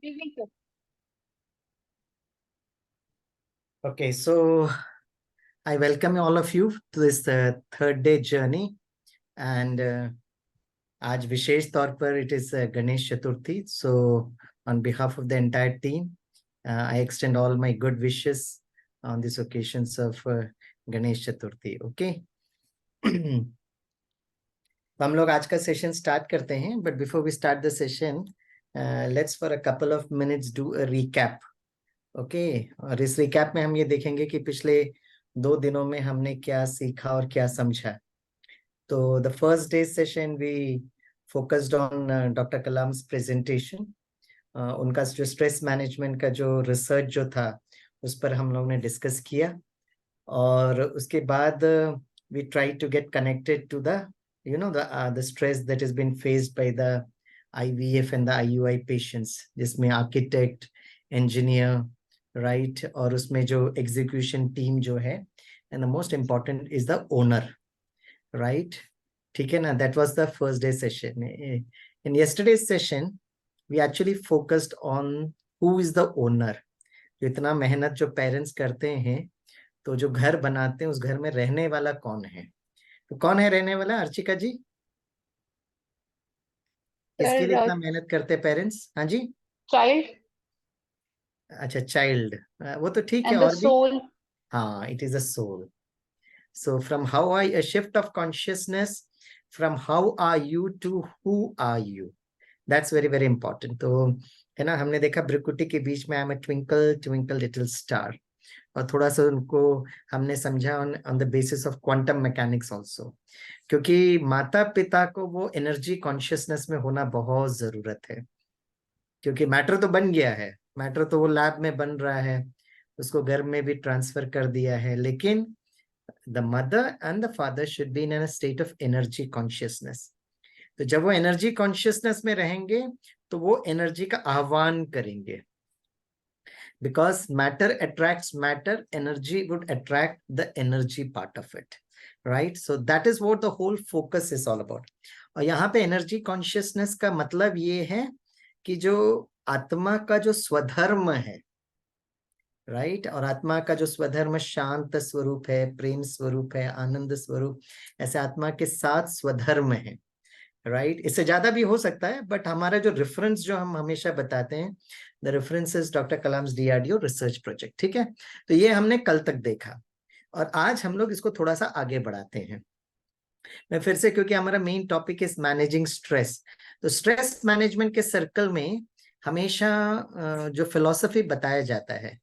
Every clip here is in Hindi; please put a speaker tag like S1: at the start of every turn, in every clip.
S1: Evening, sir.
S2: Okay, so I welcome all of you to this third day journey, and आज विशेष तौर पर it is Ganesh Chaturthi. So on behalf of the entire team, I extend all my good wishes on these occasions of Ganesh Chaturthi. Okay. तो हम लोग आज का सेशन स्टार्ट करते हैं, but before we start the session, let's for a couple of minutes do a recap. Okay, और इस रिकैप में हम ये देखेंगे कि पिछले 2 दिनों में हमने क्या सीखा और क्या समझा. तो the first day session we focused on doctor Kalam's presentation. उनका जो स्ट्रेस मैनेजमेंट का जो रिसर्च जो था उस पर हम लोग ने डिस्कस किया, और उसके बाद we try to get connected to the the stress that has been faced by the IVF and the IUI patients, जिसमें आर्किटेक्ट, इंजीनियर, राइट, और उसमें जो एग्जीक्यूशन टीम जो है, and the most important is the owner, right. ठीक है ना. That was the first day session. In yesterday's session we actually focused on who is the owner. जो इतना मेहनत जो पेरेंट्स करते हैं, तो जो घर बनाते हैं उस घर में रहने वाला कौन है. तो कौन है रहने वाला, अर्चिका जी? किसके लिए
S1: Sir,
S2: इतना मेहनत करते हैं पेरेंट्स? हाँ जी.
S1: child
S2: अच्छा, चाइल्ड. वो तो ठीक है,
S1: and the
S2: और भी.
S1: soul.
S2: हाँ, it is a soul. So from how I a shift of consciousness from how are you to who are you. That's very very important. तो है ना, हमने देखा ब्रिकुटी के बीच में I am a twinkle twinkle little star, और थोड़ा सा उनको हमने समझा on on the basis of quantum mechanics also, क्योंकि माता पिता को वो एनर्जी कॉन्शियसनेस में होना बहुत जरूरत है. क्योंकि मैटर तो बन गया है, मैटर तो वो लैब में बन रहा है, उसको घर में भी ट्रांसफर कर दिया है, लेकिन the mother and the father should be in a state of energy consciousness. तो जब वो एनर्जी कॉन्शियसनेस में रहेंगे तो वो एनर्जी का आह्वान करेंगे. Because matter attracts matter, energy would attract the energy part of it, right? So that is what the whole focus is all about. और यहाँ पे एनर्जी कॉन्शियसनेस का मतलब ये है कि जो आत्मा का जो स्वधर्म है, राइट, और आत्मा का जो स्वधर्म शांत स्वरूप है, प्रेम स्वरूप है, आनंद स्वरूप, ऐसे आत्मा के 7 स्वधर्म है, राइट. इससे ज्यादा भी हो सकता है, बट हमारा जो रेफरेंस जो हम हमेशा बताते हैं, the reference is doctor Kalam's DRDO research project. ठीक है. तो ये हमने कल तक देखा, और आज हम लोग इसको थोड़ा सा आगे बढ़ाते हैं. मैं फिर से, क्योंकि हमारा main topic is managing stress, तो स्ट्रेस मैनेजमेंट के सर्कल में हमेशा जो फिलॉसफी बताया जाता है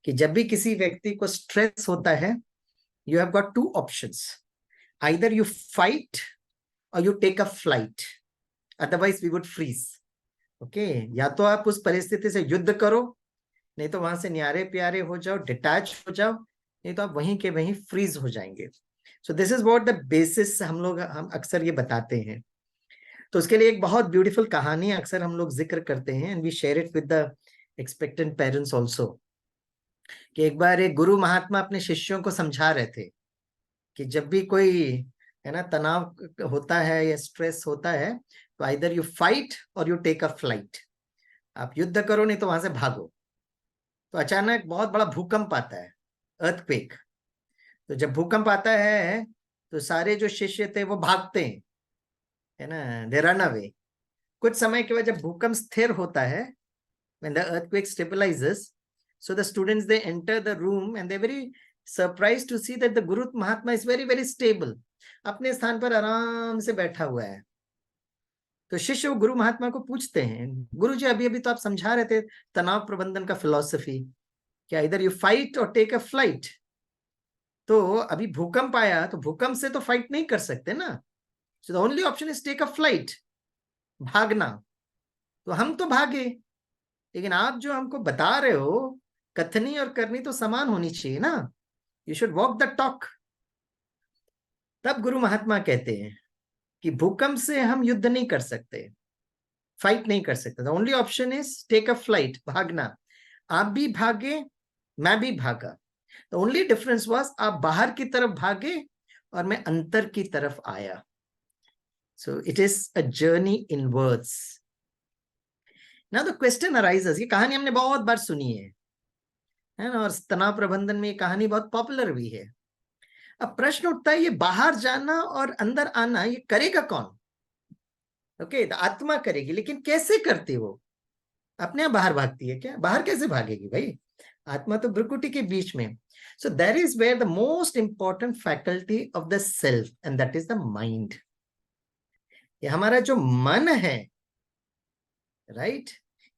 S2: कि जब भी किसी व्यक्ति को स्ट्रेस होता है, you have got 2 options. Either you fight or you take a flight, otherwise we would freeze. Okay, या तो आप उस परिस्थिति से युद्ध करो, नहीं तो वहां से न्यारे प्यारे हो जाओ, डिटैच हो जाओ, नहीं तो आप वहीं के वहीं फ्रीज हो जाएंगे. सो this is what the basis हम अक्सर ये बताते हैं. तो उसके लिए एक बहुत ब्यूटीफुल कहानी अक्सर हम लोग जिक्र करते हैं, and we share it with the expectant parents also. कि एक बार एक गुरु महात्मा अपने शिष्यों को समझा रहे थे कि जब भी कोई, है ना, तनाव होता है या स्ट्रेस होता है, तो either you fight or you take a flight. आप युद्ध करो, नहीं तो वहां से भागो. तो अचानक बहुत बड़ा भूकंप आता है, अर्थक्वेक. तो जब भूकंप आता है तो सारे जो शिष्य थे वो भागते हैं, है ना, दे रन अवे. कुछ समय के बाद जब भूकंप स्थिर होता है, when the earthquake stabilizes, so the students they enter the room and they're very surprised to see that the Guru Mahatma is very very stable, अपने स्थान पर आराम से बैठा हुआ है. तो शिष्य वो गुरु महात्मा को पूछते हैं, गुरु जी अभी अभी तो आप समझा रहे थे तनाव प्रबंधन का फिलॉसफी, क्या इधर यू फाइट और टेक अ फ्लाइट. तो अभी भूकंप आया, तो भूकंप से तो फाइट नहीं कर सकते ना, so the only option is take a flight, भागना. तो हम तो भागे, लेकिन आप जो हमको बता रहे हो, कथनी और करनी तो समान होनी चाहिए ना, you should walk the talk. तब गुरु महात्मा कहते हैं कि भूकंप से हम युद्ध नहीं कर सकते, फाइट नहीं कर सकते. The only option is take a flight, भागना. आप भी भागे, मैं भी भागा. द ओनली डिफरेंस वाज आप बाहर की तरफ भागे और मैं अंतर की तरफ आया. So it is a journey inwards. ना द क्वेश्चन अराइजेस, ये कहानी हमने बहुत बार सुनी है ना, और तनाव प्रबंधन में ये कहानी बहुत पॉपुलर भी है। अब प्रश्न उठता है, ये बाहर जाना और अंदर आना ये करेगा कौन? ओके, तो आत्मा करेगी, लेकिन कैसे करती वो? अपने आप बाहर भागती है क्या? बाहर कैसे भागेगी भाई? आत्मा तो भ्रुकुटी के बीच में। So that is where the most important faculty of the self, and that is the mind. ये हमारा जो मन है, राइट,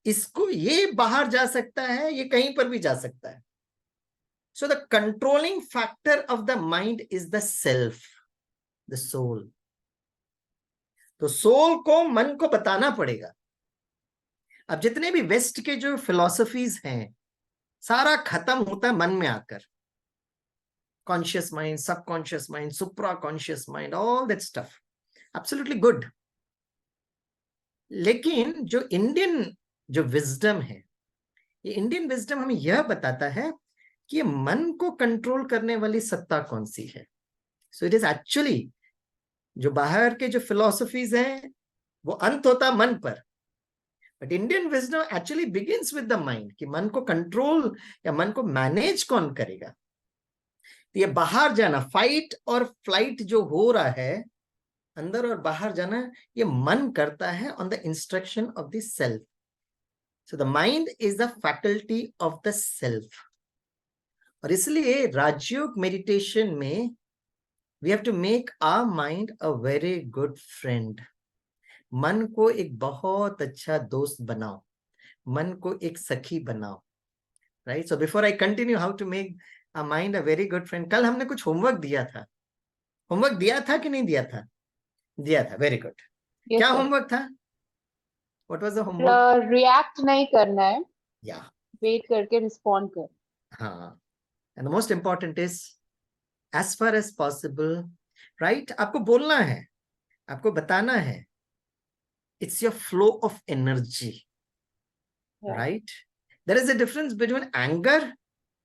S2: इसको, ये बाहर जा सकता है, ये कहीं पर भी जा सकता है। So the controlling factor of the mind is the self, the soul. तो सोल को, मन को बताना पड़ेगा। अब जितने भी वेस्ट के जो फिलॉसफीज हैं, सारा खत्म होता है मन में आकर। Conscious mind, subconscious mind, supra conscious mind, all that stuff, absolutely good. लेकिन जो इंडियन जो विजडम है, ये इंडियन विजडम हमें यह बताता है कि मन को कंट्रोल करने वाली सत्ता कौन सी है। सो इट इज एक्चुअली, जो बाहर के जो फिलॉसफीज हैं वो अंत होता मन पर, but Indian wisdom actually begins with the mind, कि मन को कंट्रोल या मन को मैनेज कौन करेगा। तो ये बाहर जाना, फाइट और फ्लाइट जो हो रहा है, अंदर और बाहर जाना, ये मन करता है on the instruction of the self. So the mind is the faculty of the self. और इसलिए राजयोग मेडिटेशन में we have to make our mind a very good friend. मन को एक बहुत अच्छा दोस्त बनाओ, मन को एक सखी बनाओ, right. So before I continue how to make a mind a very good friend, कल हमने कुछ होमवर्क दिया था। होमवर्क दिया था कि नहीं दिया था? दिया था, वेरी गुड। क्या होमवर्क था? What was the homework?
S1: React नहीं करना है,
S2: या,
S1: वेट करके रिस्पॉन्ड कर।
S2: हाँ, and the most important is as far as possible, right, आपको बोलना है, आपको बताना है, it's your flow of energy, right? There is a difference between anger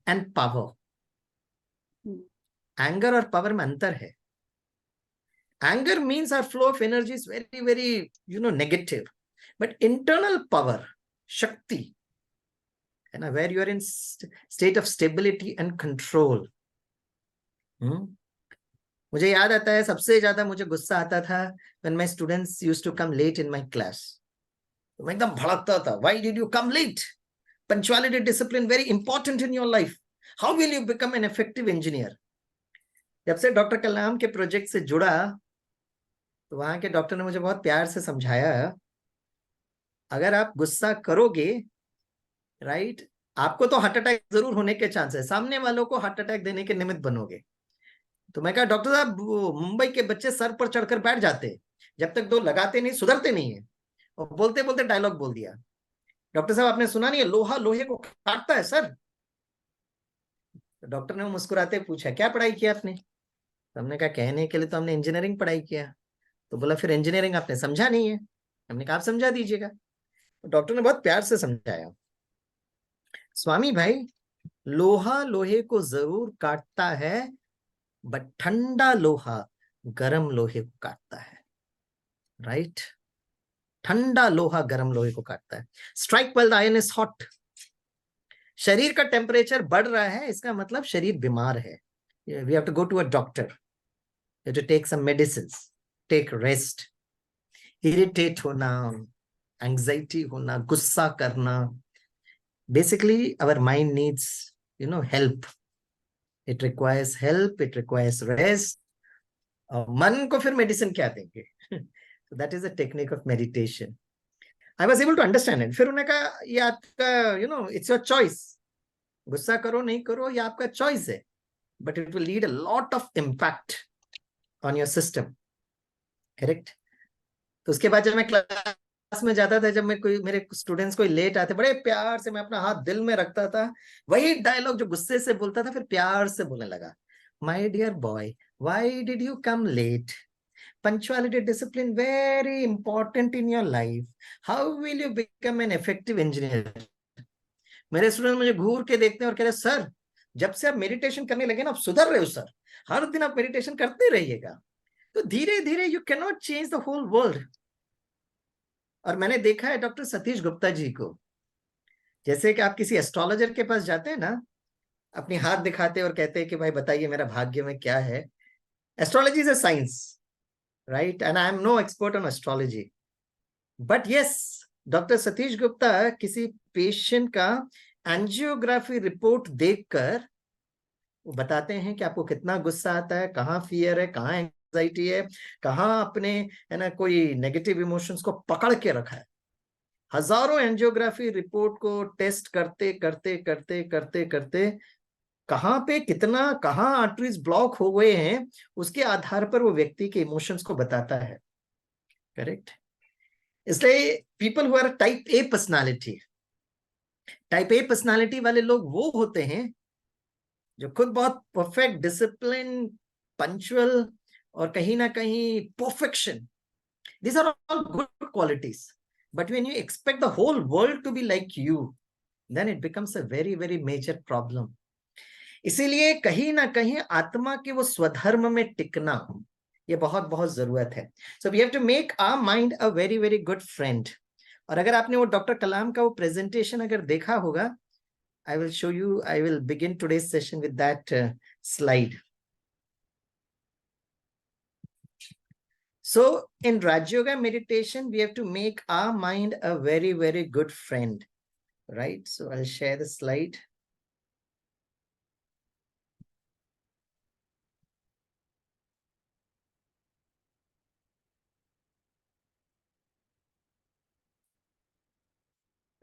S2: and power. Anger और power में अंतर है। Anger means our flow of energy is very, very, negative. But internal power, shakti, where you are in state of stability and control. मुझे याद आता है, सबसे ज्यादा मुझे गुस्सा आता था when my students used to come late in my class. मैं एकदम भड़कता था, why did you come late? Punctuality, discipline, very important in your life. How will you become an effective engineer? जब से डॉक्टर कलाम के प्रोजेक्ट से जुड़ा, तो वहां के डॉक्टर ने मुझे बहुत प्यार से समझाया, अगर आप गुस्सा करोगे, राइट, आपको तो हार्ट अटैक जरूर होने के चांस है, सामने वालों को हार्ट अटैक देने के निमित्त बनोगे। तो मैं कहा, डॉक्टर साहब, मुंबई के बच्चे सर पर चढ़कर बैठ जाते, जब तक दो लगाते नहीं सुधरते नहीं है। और बोलते बोलते डायलॉग बोल दिया, डॉक्टर साहब आपने सुना नहीं है, लोहा लोहे को काटता है सर। तो डॉक्टर ने मुस्कुराते पूछा, क्या पढ़ाई किया आपने? तो हमने कहा, कहने के लिए तो हमने इंजीनियरिंग पढ़ाई किया। तो बोला, फिर इंजीनियरिंग आपने समझा नहीं है। हमने कहा, आप समझा दीजिएगा। तो डॉक्टर ने बहुत प्यार से समझाया, स्वामी भाई, लोहा लोहे को जरूर काटता है, बट ठंडा लोहा गर्म लोहे को काटता है, राइट। ठंडा लोहा गर्म लोहे को काटता है। Strike while the iron is hot. शरीर का टेम्परेचर बढ़ रहा है, इसका मतलब शरीर बीमार है। We have to go to a doctor, we have to take some medicines, take rest. Irritate होना, एंजाइटी होना, गुस्सा करना, basically our mind needs help. It requires help, it requires rest. मन को फिर मेडिसिन क्या देंगे? So that is a technique of meditation. I was able to understand it. फिर उन्होंने कहा, ये आपका it's your choice, गुस्सा करो नहीं करो, ये आपका चॉइस है, but it will lead a lot of impact on your system, correct? तो उसके बाद जब मैं क्लास में जाता था, जब मैं मेरे स्टूडेंट्स कोई लेट आते, बड़े प्यार से मैं अपना हाथ दिल में रखता था, वही डायलॉग जो गुस्से से बोलता था, फिर प्यार से बोलने लगा, my dear boy, why did you come late? Punctuality, discipline, very important in your life. How will you become an effective engineer? मेरे स्टूडेंट मुझे घूर के देखते हैं और कह रहे, सर जब से आप मेडिटेशन करने लगे ना, आप सुधर रहे हो सर, हर दिन आप मेडिटेशन करते रहिएगा। तो धीरे धीरे, you can not change the whole world, और मैंने देखा है डॉक्टर सतीश गुप्ता जी को, जैसे कि आप किसी एस्ट्रोलॉजर के पास जाते हैं ना, अपनी हाथ दिखाते और कहते हैं कि भाई बताइए मेरा भाग्य में क्या है. Astrology is a science, right, and I am no expert on astrology, but yes, doctor Satish Gupta किसी पेशेंट का एंजियोग्राफी रिपोर्ट देखकर वो बताते हैं कि आपको कितना गुस्सा आता है, कहाँ फियर है, कहाँ एंजाइटी है, कहाँ अपने है ना कोई नेगेटिव इमोशंस को पकड़ के रखा है. हजारों एंजियोग्राफी रिपोर्ट को टेस्ट करते करते करते करते करते कहाँ पे कितना, कहाँ आर्टरीज ब्लॉक हो गए हैं, उसके आधार पर वो व्यक्ति के इमोशंस को बताता है. करेक्ट. इसलिए people who are type A personality, type A personality वाले लोग वो होते हैं जो खुद बहुत परफेक्ट, डिसिप्लिन, पंक्चुअल और कहीं ना कहीं perfection, these are all good qualities, but when you expect the whole world to be like you, then it becomes a very very major problem. इसीलिए कहीं ना कहीं आत्मा के वो स्वधर्म में टिकना ये बहुत बहुत जरूरत है. So we have to make our mind a very very good friend. और अगर आपने वो डॉक्टर कलाम का वो प्रेजेंटेशन अगर देखा होगा, I will show you, I will begin today's session with that slide. So in Raj Yoga meditation, we have to make our mind a very, very good friend, right? So I'll share the slide.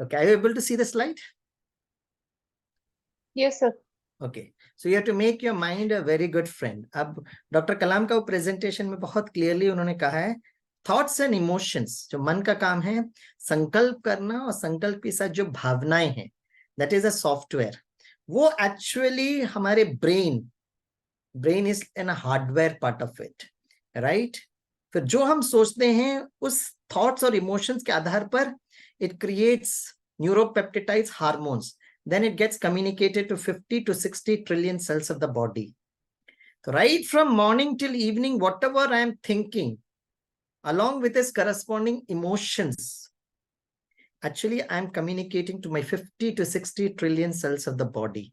S2: Okay, are you able to see the slide?
S1: Yes, sir.
S2: Okay, so you have to make your mind a very good friend. अब डॉक्टर कलाम का वो प्रेजेंटेशन में बहुत क्लियरली उन्होंने कहा है, थॉट्स एंड इमोशंस, जो मन का काम है, संकल्प करना और संकल्प के साथ जो भावनाएं हैं, दैट इज अ सॉफ्टवेयर. वो एक्चुअली हमारे brain is an hardware part of it, right. फिर जो हम सोचते हैं उस थॉट्स और इमोशंस के आधार पर it creates neuropeptides, hormones, then it gets communicated to 50 to 60 trillion cells of the body. So right from morning till evening, whatever I am thinking, along with its corresponding emotions, actually I am communicating to my 50 to 60 trillion cells of the body.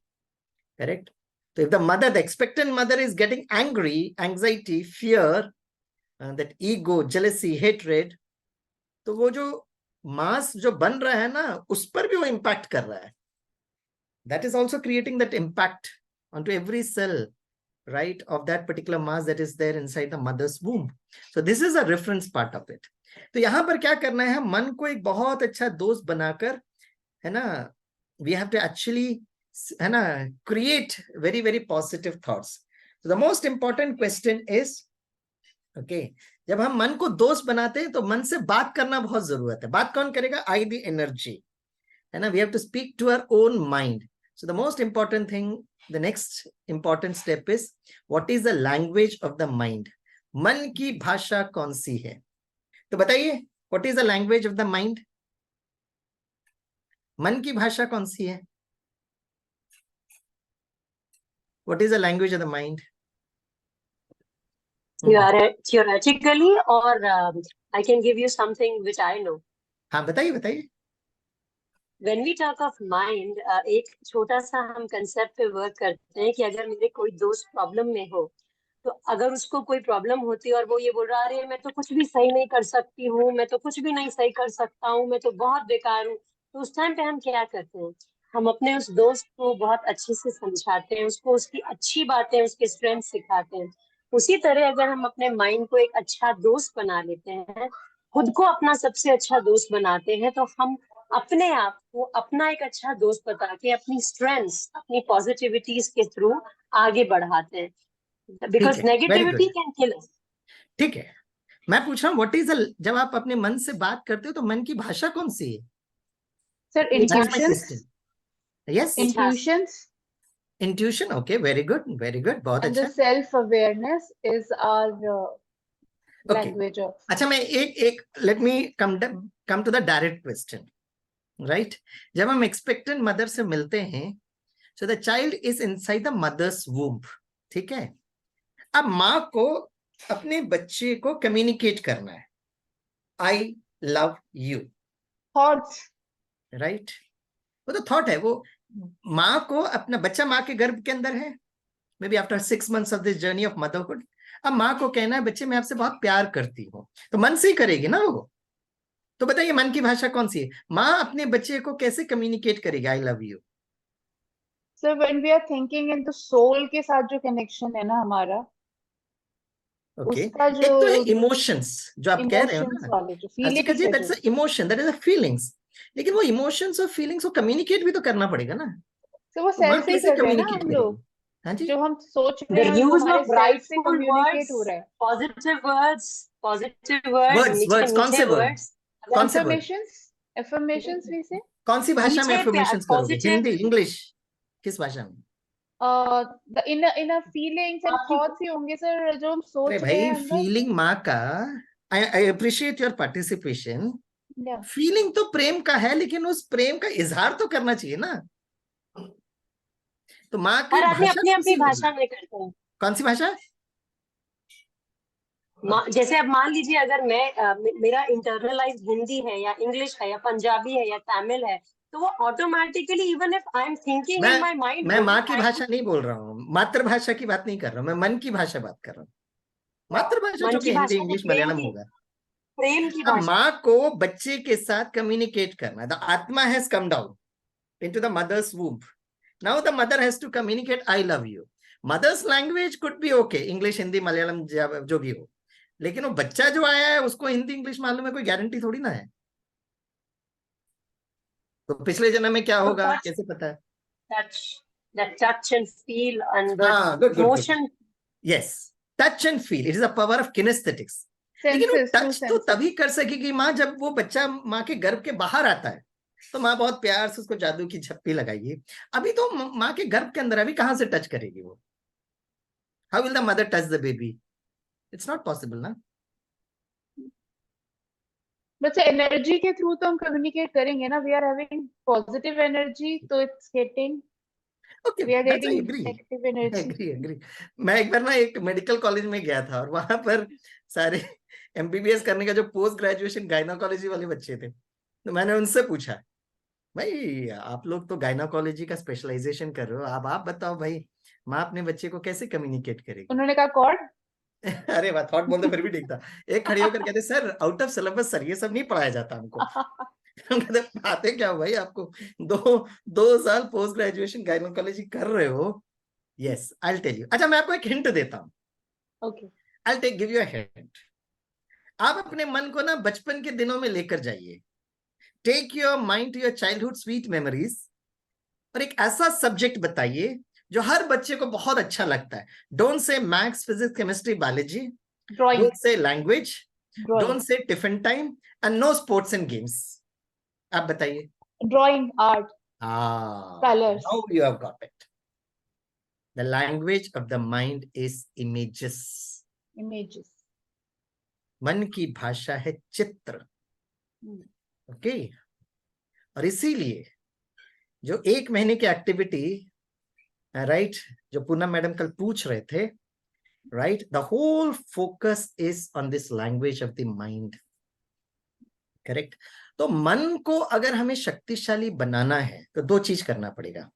S2: Correct? So if the expectant mother is getting angry, anxiety, fear, that ego, jealousy, hatred, तो वो जो मास जो बन रहा है ना, उस पर भी वो इम्पैक्ट कर रहा है. That is also creating that impact onto every cell, right, of that particular mass that is there inside the mother's womb. So this is a reference part of it. तो यहाँ पर क्या करना है, मन को एक बहुत अच्छा दोस्त बनाकर, है ना, we have to actually, है ना, create very very positive thoughts. So the most important question is, okay, जब हम मन को दोस्त बनाते हैं तो मन से बात करना बहुत जरूरत है. बात कौन करेगा? I the energy, है ना. We have to speak to our own mind. So the most important thing, the next important step is, what is the language of the mind? मन की भाषा कौन सी है? तो बताइए, what is the language of the mind? मन की भाषा कौन सी है? What is the language of the mind?
S3: Theoretically, or I can give you something which I know.
S2: हाँ बताइए बताइए.
S3: When we talk of mind, एक छोटा सा हम कंसेप्ट पे वर्क करते हैं कि अगर मेरे कोई दोस्त प्रॉब्लम में हो, तो अगर उसको कोई प्रॉब्लम होती है और वो ये बोल रहा है मैं तो कुछ भी सही नहीं कर सकती हूँ, मैं तो कुछ भी नहीं सही कर सकता हूँ, मैं तो बहुत बेकार हूँ, तो उस टाइम पे हम क्या करते हैं? हम अपने उस दोस्त को बहुत अच्छे से समझाते हैं, उसको उसकी अच्छी बातें, उसके स्ट्रेंथ सिखाते हैं. उसी तरह अगर हम अपने माइंड को एक अच्छा दोस्त बना लेते हैं, खुद को अपना सबसे अच्छा दोस्त बनाते हैं, तो हम अपने आप को अपना एक अच्छा दोस्त बता के अपनी स्ट्रेंथ्स, अपनी पॉजिटिविटीज के थ्रू आगे बढ़ाते हैं. बिकॉज नेगेटिविटी कैन किल अस.
S2: ठीक है, मैं पूछ रहा हूँ, व्हाट इज द, जब आप अपने मन से बात करते हो तो मन की भाषा कौन सी है?
S1: Sir intuitions.
S2: Yes,
S1: intuition.
S2: Okay, very good बहुत
S1: and
S2: अच्छा.
S1: the self awareness is our language of.
S2: अच्छा, मैं एक let me come to the direct question, right. जब हम एक्सपेक्टेंट मदर से मिलते हैं, so the child is inside the mother's womb, ठीक है. अब माँ को अपने बच्चे को कम्युनिकेट करना है, आई लव यू,
S1: Thoughts.
S2: राइट? वो तो थॉट है। वो माँ को, अपना बच्चा माँ के गर्भ के अंदर है, may be after 6 months of this journey of motherhood. अब माँ को कहना है बच्चे मैं आपसे बहुत प्यार करती हूँ, तो मन से ही करेगी ना वो। तो बताइए मन की भाषा कौन सी है? माँ अपने बच्चे को कैसे कम्युनिकेट करेगी आई love you?
S1: So when we are thinking into soul के साथ जो connection है ना हमारा,
S2: ओके,
S1: उसका
S2: एक तो है
S1: जो
S2: इमोशंस जो आप कह रहे हो
S1: emotions
S2: ना
S1: वाले जो
S2: हर्षिका
S1: feelings
S2: जी,
S1: है
S2: दैट्स
S1: जो,
S2: a emotion, that is a feelings. लेकिन वो इमोशंस और फीलिंग्स को कम्युनिकेट भी तो करना पड़ेगा ना।
S1: तो वो
S2: तो
S1: सेल
S2: माँ
S1: से ही
S2: कैसे
S1: कर रहे हैं ना
S2: कम्युनिकेट
S1: हम
S2: करेगी?
S1: लोग,
S2: हाँ जी,
S1: जो हम सोच
S3: The
S1: रहे हैं वो
S3: use
S1: हमारे
S3: of
S1: सेल से
S3: rightful
S1: communicate
S3: words,
S1: हो रहा है।
S3: positive word,
S2: वर्ड्स,
S3: मीठे
S2: वर्ड्स कौन
S3: मीठे
S2: से वर्ड?
S3: words.
S2: कौन से वर्ड?
S1: Affirmations we say,
S2: कौन सी भाषा में
S3: मीठे प्यार,
S2: एफर्मेशंस करोगे?
S3: positive.
S2: हिंदी, इंग्लिश, किस भाषा में?
S1: the inner feelings and
S3: आपकी
S1: thoughts ही होंगे सर, जो हम
S2: अरे
S1: सोच रहे
S2: भाई,
S1: हैं अंदर।
S2: फीलिंग माँ का, I appreciate your participation.
S1: Yeah.
S2: Feeling तो प्रेम का है, लेकिन उस प्रेम का इजहार तो करना चाहिए ना। तो माँ की
S3: हर आदमी
S2: भाषा
S3: अपनी
S2: कौन सी
S3: अपनी
S2: होगी?
S3: भाषा में करता है।
S2: कौन सी भाषा?
S3: जैसे अब मान लीजिए अगर मेरा इंटरनलाइज हिंदी है या इंग्लिश है या पंजाबी है या तमिल है, तो वो automatically even if I am thinking in my mind
S2: मैं माँ की भाषा नहीं बोल रहा हूँ, मातृभाषा की बात नहीं कर रहा हूँ, मैं मन की भाषा बात कर रहा हूँ। मातृभाषा
S3: मन
S2: जो
S3: की
S2: कि हिंदी,
S3: भाषा तो
S2: इंग्लिश, मलयालम होगा।
S3: प्रेम की
S2: अब
S3: भाषा।
S2: माँ को बच्चे के साथ कम्युनिकेट करना, द आत्मा has come down into the mother's womb. Now the mother has to communicate I love you. Mother's language could be okay, English, Hindi, Malayalam, जो भी हो। लेकिन वो बच्चा जो आया है उसको हिंदी इंग्लिश मालूम है, कोई गारंटी थोड़ी ना है। तो पिछले जन्म में क्या होगा कैसे पता है?
S3: touch and feel and the
S2: हाँ, good good good,
S3: motion.
S2: Yes, touch and feel, it is a power of kinesthetics. लेकिन वो
S1: Senses, two
S2: टच तो
S1: senses.
S2: तभी कर सकेगी माँ जब वो बच्चा माँ के गर्भ के बाहर आता है, तो माँ बहुत प्यार से उसको जादू की झप्पी लगाएगी। अभी तो माँ के गर्भ के अंदर, अभी कहाँ से टच करेगी वो? How will the mother touch the baby? It's not possible ना।
S1: बट एनर्जी के थ्रू तो हम कम्युनिकेट करेंगे ना, we are having positive energy तो it's getting,
S2: okay,
S1: we are
S2: that's I
S1: getting
S2: agree,
S1: negative energy.
S2: Agree agree. मैं एक बार ना एक मेडिकल कॉलेज में गया था और वहां पर सारे एमबीबीएस करने का जो पोस्ट ग्रेजुएशन गायनाकोलॉजी वाले बच्चे थे, तो मैंने उनसे पूछा, भाई आप लोग तो गायनाकोलॉजी का स्पेशलाइजेशन कर रहे हो, अब आप बताओ भाई, माँ अपने बच्चे को कैसे कम्युनिकेट करेगी?
S1: उन्होंने कहा कॉर्ड।
S2: अरे वाह, थॉट बोलते फिर भी ठीक था। एक खड़ी होकर कहते sir out of syllabus sir, ये सब नहीं पढ़ाया जाता हमको। हम कहते बातें क्या हो भाई, आपको 2 साल पोस्ट ग्रेजुएशन गायनोकोलॉजी कर रहे हो। Yes, I will tell you. अच्छा, मैं आपको एक हिंट देता हूँ।
S1: Okay,
S2: I will give you a hint. आप अपने मन को ना बचपन के दिनों में लेकर जाइए, take your mind to your childhood sweet memories, और एक ऐसा सब्जेक्ट बताइए जो हर बच्चे को बहुत अच्छा लगता है। Don't say maths, physics, chemistry, biology,
S1: drawing,
S2: don't say language,
S1: drawing,
S2: don't say tiffin time, and no sports and games. आप बताइए।
S1: Drawing, art, colours,
S2: Now you have got it. The language of the mind is images.
S1: Images.
S2: मन की भाषा है चित्र। ओके, और इसीलिए जो 1 महीने की एक्टिविटी, राइट, जो पूनम मैडम कल पूछ रहे थे, right, the whole focus is on this language of the mind. Correct? तो मन को अगर हमें शक्तिशाली बनाना है तो 2 चीज करना पड़ेगा।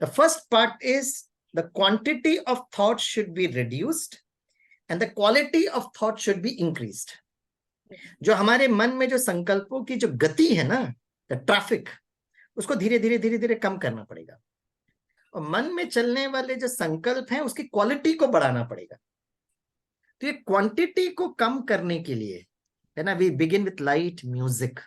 S2: The first part is the quantity of thought should be reduced and the quality of thought should be increased. जो हमारे मन में जो संकल्पों की जो गति है ना, द ट्रैफिक, उसको धीरे धीरे धीरे धीरे कम करना पड़ेगा। और मन में चलने वाले जो संकल्प हैं उसकी क्वालिटी को बढ़ाना पड़ेगा। तो ये क्वांटिटी को कम करने के लिए है ना, we begin with light music,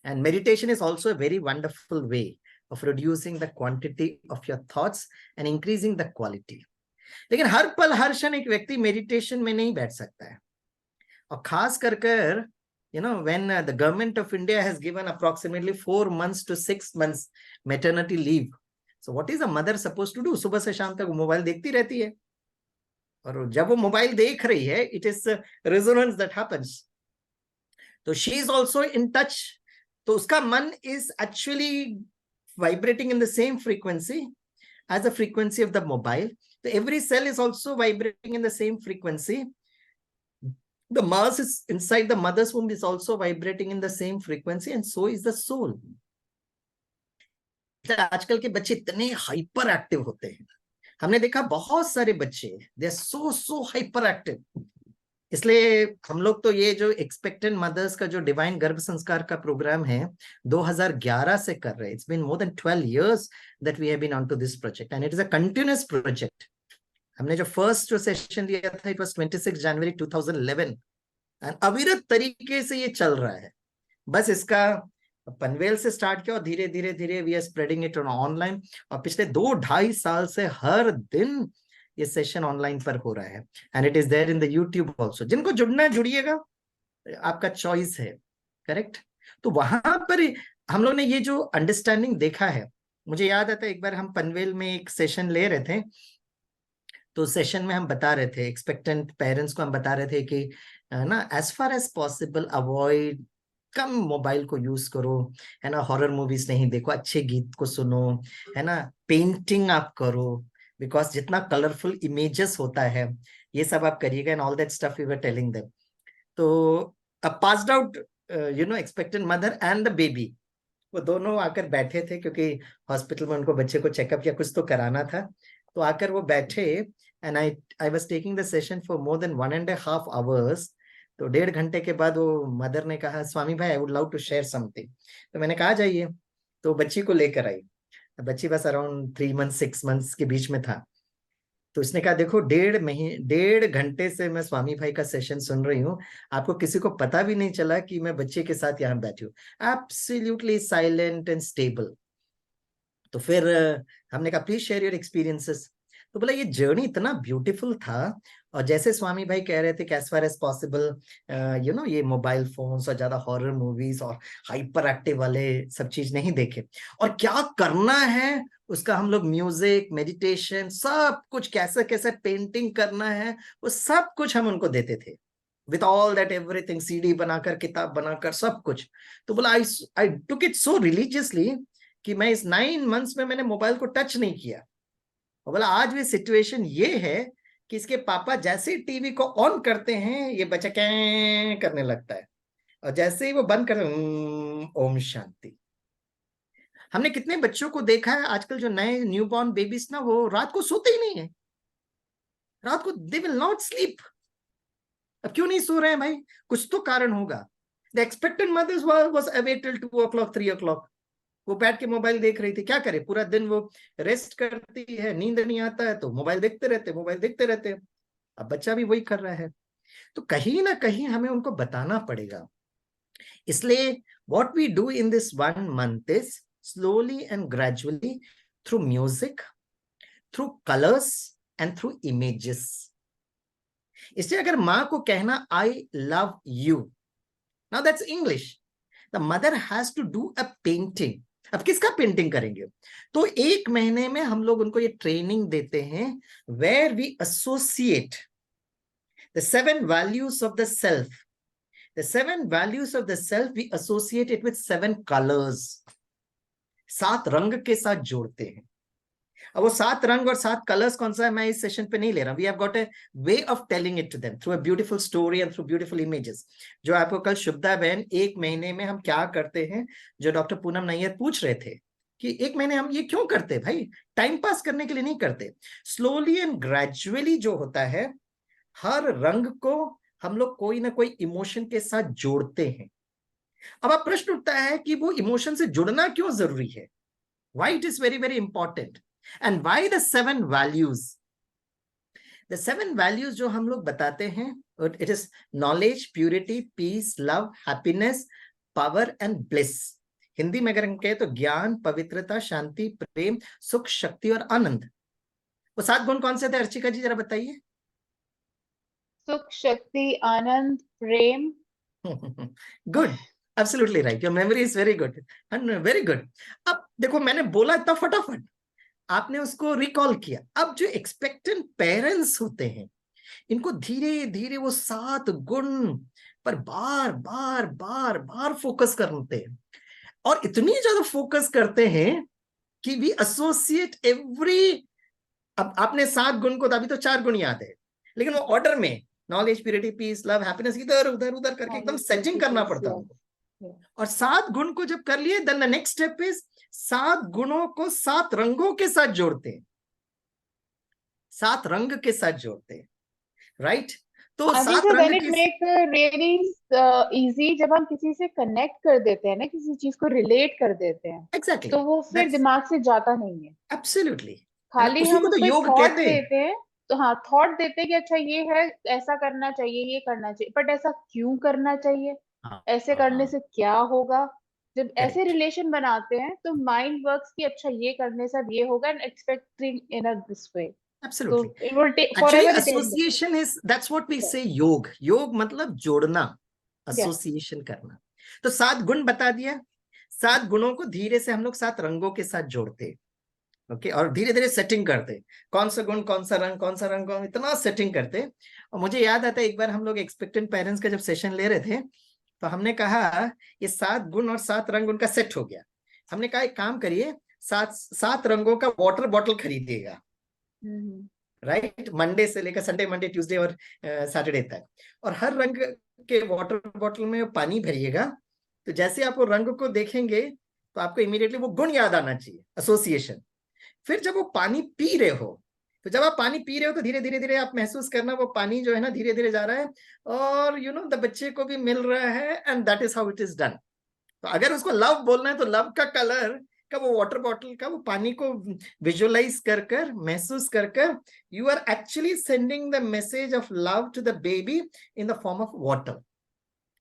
S2: and meditation is also a very wonderful way of reducing the quantity of your thoughts and increasing the quality. लेकिन हर पल हर क्षण एक व्यक्ति मेडिटेशन में नहीं बैठ सकता है। और खास कर when the government of India has given approximately 4 months to 6 months maternity leave, so what is a mother supposed to do? सुबह से शाम तक मोबाइल देखती रहती है, और जब वो मोबाइल देख रही है, it is resonance that happens. तो she is also in touch, तो उसका मन is actually vibrating in the same frequency as the frequency of the mobile. So every cell is also vibrating in the same frequency. The mass is inside the mother's womb is also vibrating in the same frequency, and so is the soul. आजकल के बच्चे इतने हाइपर एक्टिव होते हैं, हमने देखा बहुत सारे बच्चे they are so hyperactive. इसलिए हम लोग तो ये जो एक्सपेक्टेंट मदर्स का जो डिवाइन गर्भ संस्कार का प्रोग्राम है 2011 से कर रहे हैं। It's been more than 12 years that we have been on to this project and it is a continuous project. हमने जो फर्स्ट जो सेशन लिया था it was 26 January 2011 and अविरत तरीके से ये चल रहा है। बस इसका पनवेल से स्टार्ट किया और धीरे धीरे धीरे we are spreading it online, और पिछले 2-2.5 साल से हर दिन ये सेशन ऑनलाइन पर हो रहा है and it is there in the YouTube also. जिनको जुड़ना है जुड़िएगा, आपका चॉइस है, करेक्ट। तो वहां पर हम लोग ने ये जो अंडरस्टैंडिंग देखा है, मुझे याद आता है एक बार हम पनवेल में एक सेशन ले रहे थे, तो सेशन में हम बता रहे थे एक्सपेक्टेंट पेरेंट्स को, हम बता रहे थे कि ना as far as possible avoid, कम मोबाइल को यूज करो, है ना, हॉरर मूवीज नहीं देखो, अच्छे गीत को सुनो, है ना, पेंटिंग आप करो, बिकॉज जितना कलरफुल इमेजेस होता है ये सब आप करिएगा and all that stuff we were telling them. तो अब passed out expectant mother and the baby, वो दोनों आकर बैठे थे क्योंकि हॉस्पिटल में उनको बच्चे को चेकअप या कुछ तो कराना था। तो आकर वो बैठे and I was taking the session for more than 1.5 hours। तो 1.5 घंटे के बाद वो मदर ने कहा, स्वामी भाई I would love to share something. तो मैंने कहा जाइए, तो बच्ची को लेकर आई। बच्ची बस अराउंड 3 months 6 months के बीच में था। तो इसने कहा, देखो 1.5 घंटे से मैं स्वामी भाई का सेशन सुन रही हूँ, आपको किसी को पता भी नहीं चला कि मैं बच्चे के साथ यहाँ बैठी हूँ, एब्सोल्युटली साइलेंट एंड स्टेबल। तो फिर हमने कहा प्लीज शेयर योर एक्सपीरियंसेस। तो बोला ये जर्नी इतना ब्यूटीफुल था, और जैसे स्वामी भाई कह रहे थे कि एज फार एज पॉसिबल ये मोबाइल फोन्स और ज्यादा हॉरर मूवीज और हाइपर एक्टिव वाले सब चीज नहीं देखे, और क्या करना है उसका हम लोग म्यूजिक, मेडिटेशन, सब कुछ, कैसे कैसे पेंटिंग करना है वो सब कुछ हम उनको देते थे, with all that everything, CD बनाकर, किताब बनाकर, सब कुछ। तो बोला आई टुक इट सो रिलीजियसली कि मैं इस 9 months में मैंने मोबाइल को टच नहीं किया। और बोला आज भी सिचुएशन ये है कि इसके पापा जैसे ही टीवी को ऑन करते हैं ये बच्चा क्या करने लगता है, और जैसे ही वो बंद करते ओम शांति। हमने कितने बच्चों को देखा है आजकल जो नए न्यूबॉर्न बेबीज ना, वो रात को सोते ही नहीं है, रात को दे विल नॉट स्लीप। अब क्यों नहीं सो रहे हैं भाई? कुछ तो कारण होगा। The expected mothers was awake till 2 o'clock 3 o'clock, वो बैठ के मोबाइल देख रही थी। क्या करे, पूरा दिन वो रेस्ट करती है, नींद नहीं आता है तो मोबाइल देखते रहते। अब बच्चा भी वही कर रहा है। तो कहीं ना कहीं हमें उनको बताना पड़ेगा। इसलिए what we do in this 1 month is slowly and gradually, through music, through colours and through images. इसलिए अगर माँ को कहना I love you, now that's English, the mother has to do a painting. अब किसका पेंटिंग करेंगे? तो 1 महीने में हम लोग उनको ये ट्रेनिंग देते हैं, where we associate the 7 values of the self. The 7 values of the self we associate it with 7 colors. 7 रंग के साथ जोड़ते हैं। अब वो 7 रंग और 7 कलर्स कौन सा है मैं इस सेशन पे नहीं ले रहा। We have got a way of telling it to them through a beautiful story and through beautiful images. जो आपको कल शुभदा बहन 1 महीने में हम क्या करते हैं, जो डॉक्टर पूनम नैयर पूछ रहे थे कि 1 महीने हम ये क्यों करते हैं भाई, टाइम पास करने के लिए नहीं करते। स्लोली एंड ग्रेजुअली जो होता है, हर रंग को हम लोग कोई ना कोई इमोशन के साथ जोड़ते हैं। अब आप प्रश्न उठता है कि वो इमोशन से जुड़ना क्यों जरूरी है, why it is very very important and why the 7 values. The 7 values जो हम लोग बताते हैं, it is knowledge, purity, peace, love, happiness, power and bliss. Hindi में अगर हम कहें तो ज्ञान, पवित्रता, शांति, प्रेम, सुख, शक्ति और आनंद। वो 7 गुण कौन से थे अर्चिका जी, जरा बताइए।
S1: सुख, शक्ति, आनंद, प्रेम।
S2: Good, absolutely right, your memory is very good, very good. अब देखो मैंने बोला इतना फटाफट, आपने उसको रिकॉल किया। अब जो एक्सपेक्टेंट पेरेंट्स होते हैं, इनको धीरे धीरे वो 7 गुण पर बार बार बार बार फोकस करते हैं, और इतनी ज्यादा फोकस करते हैं कि वी एसोसिएट एवरी। अब आपने 7 गुण को, अभी तो 4 गुण याद है, लेकिन वो ऑर्डर में knowledge, purity, peace, love, happiness, इधर उधर उधर करके एकदम सेटिंग करना पड़ता है उनको। और 7 गुण को जब कर लिए, then the next step is 7 गुणों को 7 रंगों के साथ जोड़ते हैं, 7 रंग के साथ जोड़ते हैं, राइट? तो
S1: I think
S2: 7
S1: so then
S2: रंग
S1: it
S2: के
S1: makes really easy जब हम किसी से कनेक्ट कर देते हैं ना, किसी चीज को रिलेट कर देते हैं,
S2: एग्जैक्टली,
S1: तो वो फिर दिमाग से जाता नहीं है।
S2: एब्सोल्युटली,
S1: खाली
S2: उसी
S1: हम
S2: को तो
S1: उसको एक
S2: योग
S1: थॉट
S2: कहते हैं।
S1: देते हैं, तो हाँ थॉट देते हैं कि अच्छा ये है, ऐसा करना चाहिए, ये करना चाहिए, बट ऐसा क्यों करना चाहिए,
S2: हाँ,
S1: ऐसे करने से क्या होगा। जब ऐसे
S2: करेक्ट,
S1: रिलेशन बनाते हैं तो माइंड वर्क्स कि अच्छा ये करने से अब ये होगा, and expecting in a this way, तो
S2: absolutely.
S1: it will take
S2: actually
S1: forever retain the
S2: association is, that's what we say, yoga, योग मतलब जोड़ना,
S1: yeah.
S2: एसोसिएशन करना। तो 7 गुण बता दिया, 7 गुणों को धीरे से हम लोग 7 रंगों के साथ जोड़ते, ओके, और धीरे धीरे सेटिंग करते, कौन सा गुण, कौन सा रंग, कौन सा रंग, कौन, इतना सेटिंग करते। और मुझे याद आता है एक बार हम लोग एक्सपेक्टेंट पेरेंट्स का जब सेशन ले रहे थे, तो हमने कहा ये 7 गुण और 7 रंग उनका सेट हो गया। हमने कहा एक काम करिए, 7 रंगों का वाटर बॉटल खरीदिएगा, राइट, मंडे से लेकर संडे, मंडे, ट्यूसडे और सैटरडे तक, और हर रंग के वाटर बॉटल में पानी भरिएगा। तो जैसे आप वो रंग को देखेंगे तो आपको इमीडिएटली वो गुण याद आना चाहिए, एसोसिएशन। फिर जब वो पानी पी रहे हो, तो जब आप पानी पी रहे हो तो धीरे धीरे धीरे आप महसूस करना वो पानी जो है ना धीरे धीरे जा रहा है, और यू नो द बच्चे को भी मिल रहा है, and that is how it is done. तो अगर उसको लव बोलना है तो लव का कलर का वो वाटर बॉटल का वो पानी को विजुअलाइज कर कर, महसूस कर कर, you are actually sending the message of love to the baby in the form of water.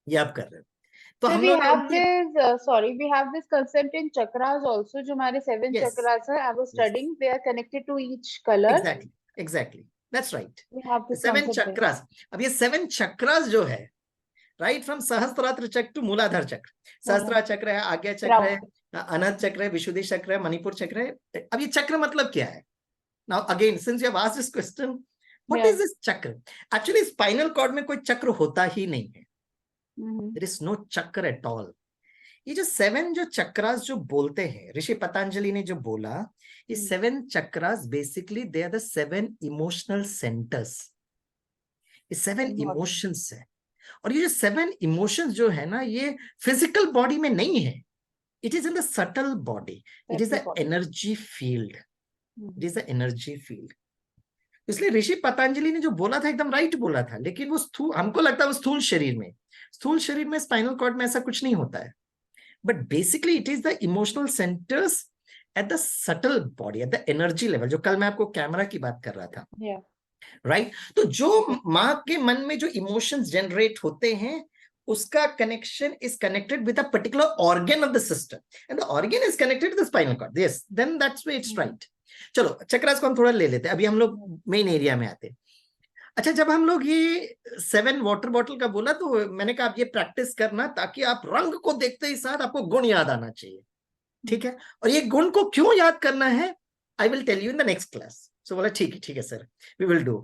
S2: ये आप कर रहे हो। तो
S1: So
S2: हम
S1: we
S2: लोग
S1: have this, we have this concept in chakras also, जो हमारे 7
S2: Yes.
S1: chakras है, I was
S2: Yes.
S1: studying, they are connected to each color.
S2: Exactly, that's right.
S1: We have this
S2: 7
S1: concept there.
S2: Chakras. अब ये 7 चक्रास जो है, राइट, फ्रॉम सहस्त्रात्र चक्र टू मूलाधार चक्र, सहस्त्रा चक्र है, आज्ञा चक्र है, अनंत चक्र है, विशुद्धि चक्र है, मणिपुर चक्र है। अब ये चक्र मतलब क्या है? Now again since you have asked this question, what is this चक्र? एक्चुअली स्पाइनल कॉर्ड में कोई चक्र होता ही नहीं है, देयर इज नो चक्र एट ऑल। ये जो 7 जो चक्रास जो बोलते हैं, ऋषि पतंजलि ने जो बोला, ये 7 chakras basically they are the 7 emotional centres. ये 7 इमोशंस है, और ये जो 7 इमोशंस जो है ना, ये फिजिकल बॉडी में नहीं है, it is in the subtle body, it is the energy field, it is the energy field. इसलिए ऋषि पतंजलि ने जो बोला था एकदम राइट बोला था, लेकिन वो स्थूल, हमको लगता है वो स्थूल शरीर में स्पाइनल कॉर्ड में ऐसा कुछ नहीं होता है, but basically it is the emotional centers at the subtle body, at the energy level, जो कल मैं आपको कैमरा की बात कर रहा था, right? तो जो माँ के मन में जो इमोशंस जनरेट होते हैं, उसका connection is connected with a particular organ of the system, and the organ is connected to the spinal cord. Yes, then that's why it's right. चलो चक्रास को हम थोड़ा ले लेते हैं, अभी हम लोग मेन एरिया में आते हैं। अच्छा, जब हम लोग ये 7 वाटर बॉटल का बोला, तो मैंने कहा आप ये प्रैक्टिस करना, ताकि आप रंग को देखते ही साथ आपको गुण याद आना चाहिए, ठीक है? और ये गुण को क्यों याद करना है, I will tell you in the next class. So बोला ठीक है सर, वी विल डू।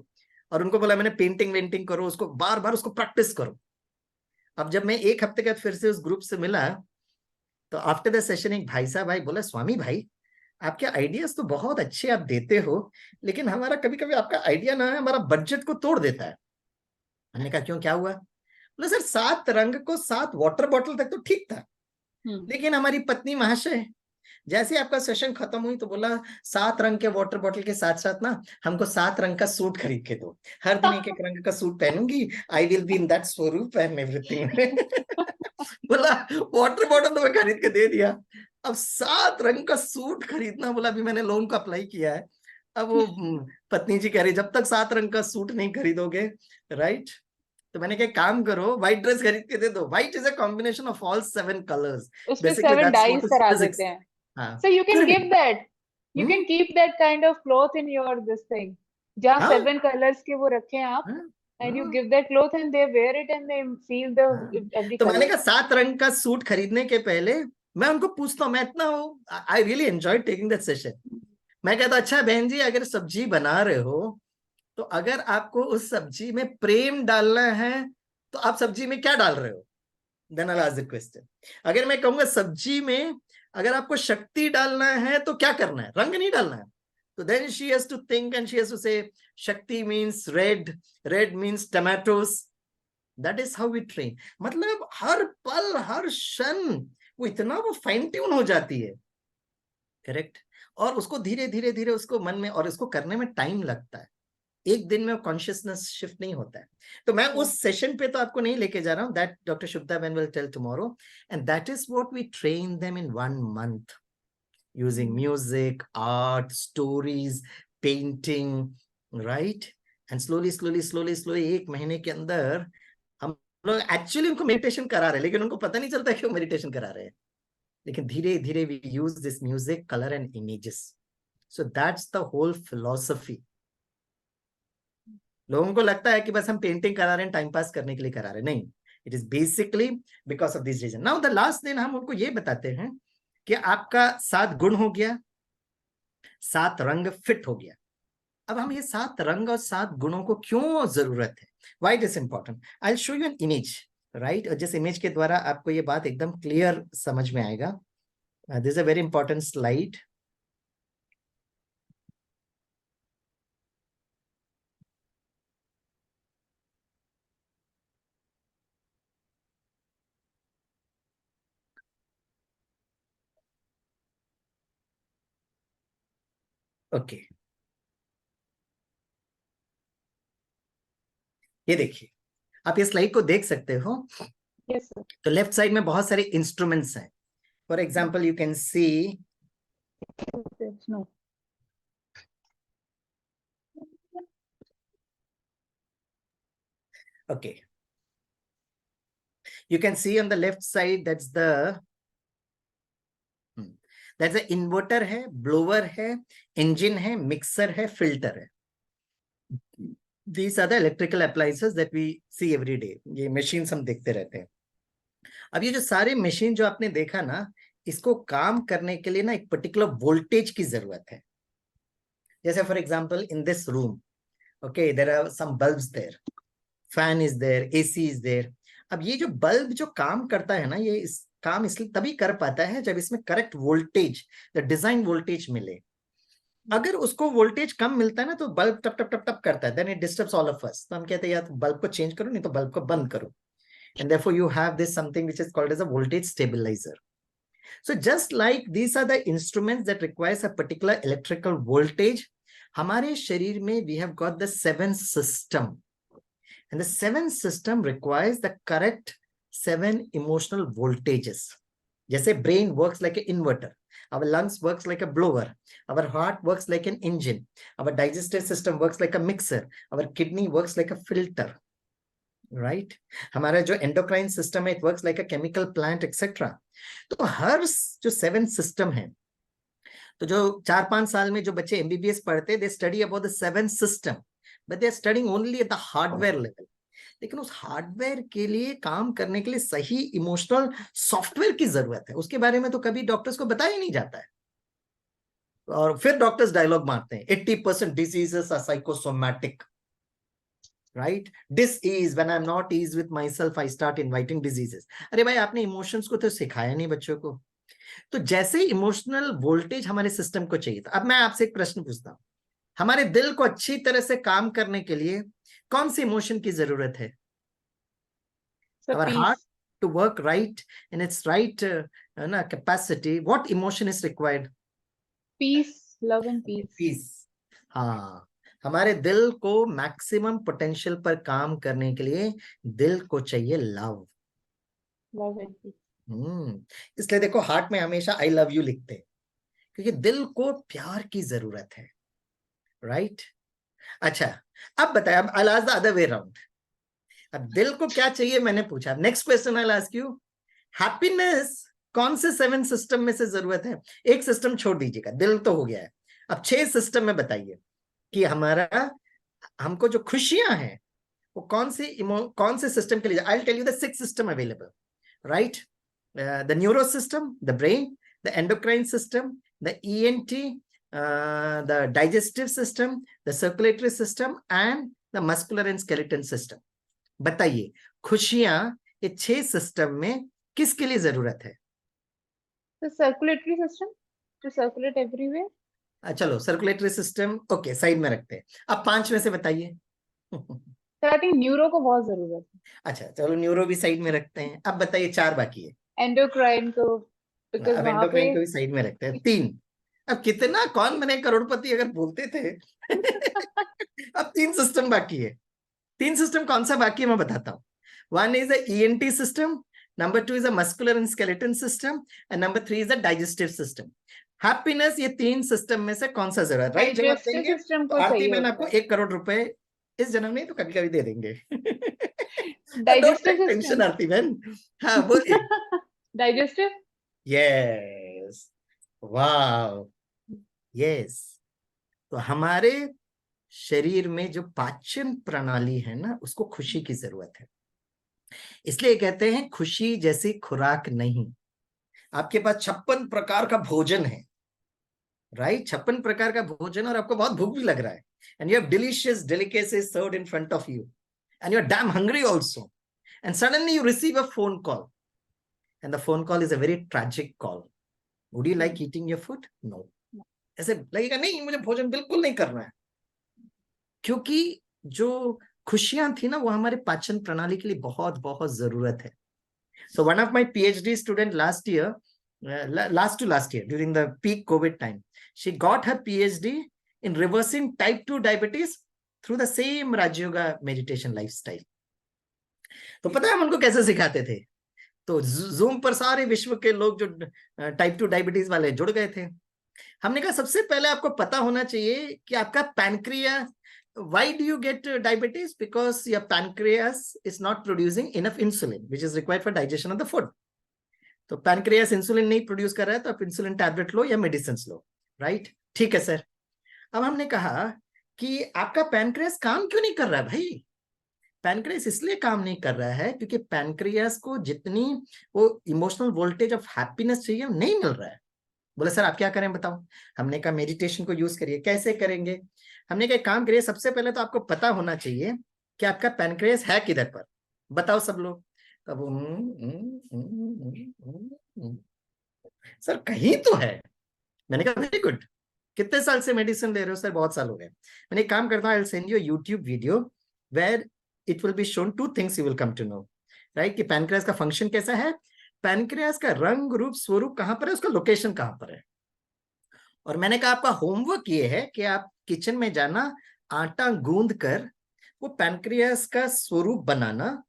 S2: और उनको बोला मैंने पेंटिंग वेंटिंग करो, उसको बार बार उसको प्रैक्टिस करो। अब जब मैं 1 हफ्ते के बाद फिर से उस ग्रुप से मिला, तो आफ्टर द सेशन एक भाई साहब भाई बोला, स्वामी भाई आपके आइडियाज तो बहुत अच्छे आप देते हो, लेकिन हमारा कभी कभी आपका आइडिया ना है, हमारा बजट को तोड़ देता है। हमने कहा क्यों, क्या हुआ? बोले सर 7 रंग को 7 वाटर बॉटल तक तो ठीक था, लेकिन हमारी पत्नी महाशय जैसे आपका सेशन खत्म हुई तो बोला 7 रंग के वाटर बॉटल के साथ साथ ना हमको 7 रंग का सूट खरीद के दो, हर दिन एक रंग का सूट पहनूंगी, I will be in that swaroop and everything. बोला वाटर बॉटल तो मैं खरीद के दे दिया, अब 7 रंग का सूट खरीदना, बोला अभी मैंने लोन को अप्लाई किया है। अब वो पत्नी जी कह रही जब तक 7 रंग का सूट नहीं खरीदोगे, राइट? तो मैंने कहा काम करो, व्हाइट ड्रेस खरीद के दे दो। White is a combination of all 7 colours,
S1: उसमें 7 डाइस करा देते हैं। So you can give that, you can keep that kind of cloth in your this thing, जहाँ 7 colors के वो रखें आप, and you give that cloth and they wear it and they feel the every
S2: तो
S1: color.
S2: मैंने कहा 7 रंग का सूट खरीदने के पहले मैं उनको पूछता हूँ, मैं इतना I really enjoy taking that session. मैं कहता अच्छा बहन जी, अगर सब्जी बना रहे हो तो अगर आपको उस सब्जी में प्रेम डालना है तो आप सब्जी में क्या डाल रहे हो? Then I ask the question. अगर मैं कहूंगा सब्जी में अगर आपको शक्ति डालना है तो क्या करना है? रंग नहीं डालना है, So then she has to think and she has to say, Shakti means red, red means tomatoes. That is how we train. मतलब हर पल हर क्षण वो इतना वो फाइन ट्यून हो जाती है, करेक्ट, और उसको धीरे धीरे धीरे उसको मन में, और इसको करने में टाइम लगता है, एक दिन में कॉन्शियसनेस शिफ्ट नहीं होता है. तो मैं उस सेशन पे तो आपको नहीं लेके जा रहा हूँ, that doctor Shubhada Ben will tell tomorrow, and that is what we train them in 1 month using music, art, stories, painting, right? And slowly एक महीने के अंदर हम लोग एक्चुअली उनको मेडिटेशन करा रहे हैं, लेकिन उनको पता नहीं चलता कि वो मेडिटेशन करा रहे हैं. लेकिन धीरे धीरे we use this music, color and images. So that's the whole philosophy. लोगों को लगता है कि बस हम पेंटिंग करा रहे हैं, टाइम पास करने के लिए करा रहे हैं. नहीं, it is basically because of this reason. Now the last दिन हम उनको ये बताते हैं कि आपका 7 गुण हो गया, 7 रंग फिट हो गया. अब हम ये 7 रंग और 7 गुणों को क्यों जरूरत है, why it is important, I will show you an image, right. और जिस इमेज के द्वारा आपको ये बात एकदम क्लियर समझ में आएगा. This is a very important slide. Okay, ये देखिए, आप ये स्लाइड को देख सकते हो.
S1: Yes, sir.
S2: तो लेफ्ट साइड में बहुत सारे इंस्ट्रूमेंट्स हैं. For example you can see,
S1: No.
S2: okay, you can see on the left side that's the inverter है, ब्लोवर है, इंजन है, मिक्सर है, फिल्टर है. These are the electrical appliances that we see every day. ये मशीन्स हम देखते रहते हैं. अब ये जो सारे मशीन जो आपने देखा ना, इसको काम करने के लिए ना एक पर्टिकुलर वोल्टेज की जरूरत है. जैसे for example in this room, okay, there are some bulbs there, fan is there, AC is there. अब ये जो बल्ब जो काम करता है ना, ये इस काम इसलिए तभी कर पाता है जब इसमें correct voltage, the design voltage मिले. अगर उसको वोल्टेज कम मिलता है ना, तो बल्ब टप टप टप टप करता है, then it disturbs all of us. तो हम कहते हैं या तो बल्ब को चेंज करो, नहीं तो बल्ब को बंद करो. And therefore you have this something which is called as a voltage stabilizer. So just like these are the instruments that requires a particular electrical voltage, हमारे शरीर में we have got the 7 system, and the 7 system requires the correct 7 emotional voltages. जैसे brain works like an inverter, our lungs works like a blower, our heart works like an engine, our digestive system works like a mixer, our kidney works like a filter, right? हमारा जो एंडोक्राइन सिस्टम है, it works like a chemical plant etcetera. तो हर जो 7 सिस्टम है, तो जो 4-5 साल में जो बच्चे एमबीबीएस पढ़ते हैं, they study about the 7 system, but they are studying only at the hardware level. लेकिन उस हार्डवेयर के लिए काम करने के लिए सही इमोशनल सॉफ्टवेयर की जरूरत है. उसके बारे में तो कभी डॉक्टर्स को बताया ही नहीं जाता है. और फिर डॉक्टर्स डायलॉग मारते हैं, 80% diseases are psychosomatic, right? Dis-ease, when I'm not ease with myself, I start inviting diseases. अरे भाई, आपने इमोशंस को तो सिखाया नहीं बच्चों को. तो जैसे इमोशनल वोल्टेज हमारे सिस्टम को चाहिए था. अब मैं आपसे एक प्रश्न पूछता हूँ, हमारे दिल को अच्छी तरह से काम करने के लिए कौन सी इमोशन की जरूरत है? Our heart to work right in its right capacity. What emotion is required?
S1: Peace, love and peace.
S2: Peace. हाँ, हमारे दिल को मैक्सिमम पोटेंशियल पर काम करने के लिए दिल को चाहिए लव.
S1: Love and peace.
S2: इसलिए देखो हार्ट में हमेशा आई लव यू लिखते हैं, क्योंकि दिल को प्यार की जरूरत है, राइट? अच्छा, अब बताया, अब I'll ask the other way round. अब दिल को क्या चाहिए मैंने पूछा. Next question I'll ask you, happiness कौन से 7 सिस्टम में से जरूरत है? एक सिस्टम छोड़ दीजिएगा, दिल तो हो गया है. अब 6 सिस्टम में बताइए कि हमारा, हमको जो खुशियां हैं वो कौन से सिस्टम के लिए. I will tell you the 6 system available, right? The neuro system, the brain, the endocrine system, the ENT, the digestive system, the circulatory system and the muscular and skeleton system. बताइए, खुशियां ये 6 सिस्टम में किसके लिए जरूरत है?
S1: The circulatory system to circulate everywhere.
S2: चलो सर्कुलेटरी सिस्टम ओके साइड में रखते हैं। अब 5 में से बताइए।
S1: तो आई थिंक न्यूरो को बहुत जरूरत है।
S2: अच्छा चलो न्यूरो भी साइड में रखते हैं। अब बताइए 4 बाकी है।
S1: एंडोक्राइन को, बिकॉज
S2: अब
S1: वहां पे
S2: एंडोक्राइन को भी साइड में रखते हैं। 3। अब कितना कौन बने करोड़पति अगर बोलते थे। अब 3 सिस्टम बाकी है। 3 सिस्टम कौन सा बाकी है मैं बताता हूँ। 1 is a ENT system, number 2 is a muscular and skeleton system, and number 3 is a digestive system. Happiness ये 3 सिस्टम में से कौन सा जरूरत राइट जवाब
S1: डाइजेस्टिव
S2: देंगे
S1: सिस्टम
S2: तो
S1: को
S2: आरती
S1: चाहिए
S2: बहन
S1: होता
S2: आपको
S1: है।
S2: 1 करोड़ रुपए इस जन्म नहीं तो कभी कभी दे देंगे। Don't
S1: digestive
S2: take tension
S1: system,
S2: Aarti बहन। हाँ बोलिए।
S1: डाइजेस्टिव।
S2: यस वाह यस। तो हमारे शरीर में जो पाचन प्रणाली है ना उसको खुशी की जरूरत है। इसलिए कहते हैं खुशी जैसी खुराक नहीं। आपके पास 56 प्रकार का भोजन है राइट, 56 प्रकार का भोजन और आपको बहुत भूख भी लग रहा है and you have delicious delicacies served in front of you and you are damn hungry also and suddenly you receive a phone call and the phone call is a very tragic call. Would you like eating your food? No. ऐसे लगेगा नहीं मुझे भोजन बिल्कुल नहीं करना है, क्योंकि जो खुशियां थी ना वो हमारे पाचन प्रणाली के लिए बहुत बहुत जरूरत है। So one of my PhD student last year, last to last year during the peak COVID time, she got her PhD in reversing type 2 diabetes through the same Raj Yoga meditation lifestyle. तो पता है हम उनको कैसे सिखाते थे? तो जूम पर सारे विश्व के लोग जो टाइप 2 डायबिटीज वाले जुड़ गए थे। हमने कहा सबसे पहले आपको पता होना चाहिए कि आपका pancreas, why do you get diabetes? Because your pancreas is not producing enough insulin which is required for digestion of the food. तो पैनक्रियास इंसुलिन नहीं प्रोड्यूस कर रहा है तो आप इंसुलिन टैबलेट लो या मेडिसिन लो राइट। ठीक है सर। अब हमने कहा कि आपका पैनक्रियास काम क्यों नहीं कर रहा है भाई? पैनक्रियास इसलिए काम नहीं कर रहा है क्योंकि पैनक्रियास को जितनी वो इमोशनल वोल्टेज ऑफ हैप्पीनेस चाहिए नहीं मिल रहा है। बोले सर आप क्या करें बताओ? हमने कहा मेडिटेशन को यूज करिए। कैसे करेंगे? हमने कहा काम करिए, सबसे पहले तो आपको पता होना चाहिए कि आपका पैनक्रियास है किधर पर। बताओ सब लोग। तब सर कहीं तो है। मैंने कहा वेरी गुड, कितने साल से मेडिसिन ले रहे हो? सर बहुत साल हो गए। मैंने एक काम करता हूँ, I will send you YouTube video where it will be shown 2 things you will come to know right, कि पैनक्रियास का फंक्शन कैसा है, पैनक्रियास का रंग रूप स्वरूप कहां पर है, उसका लोकेशन कहां पर है। और मैंने कहा आपका होमवर्क ये है कि आप किचन में जाना, आटा गूंद कर वो पैनक्रियास का स्वरूप बनाना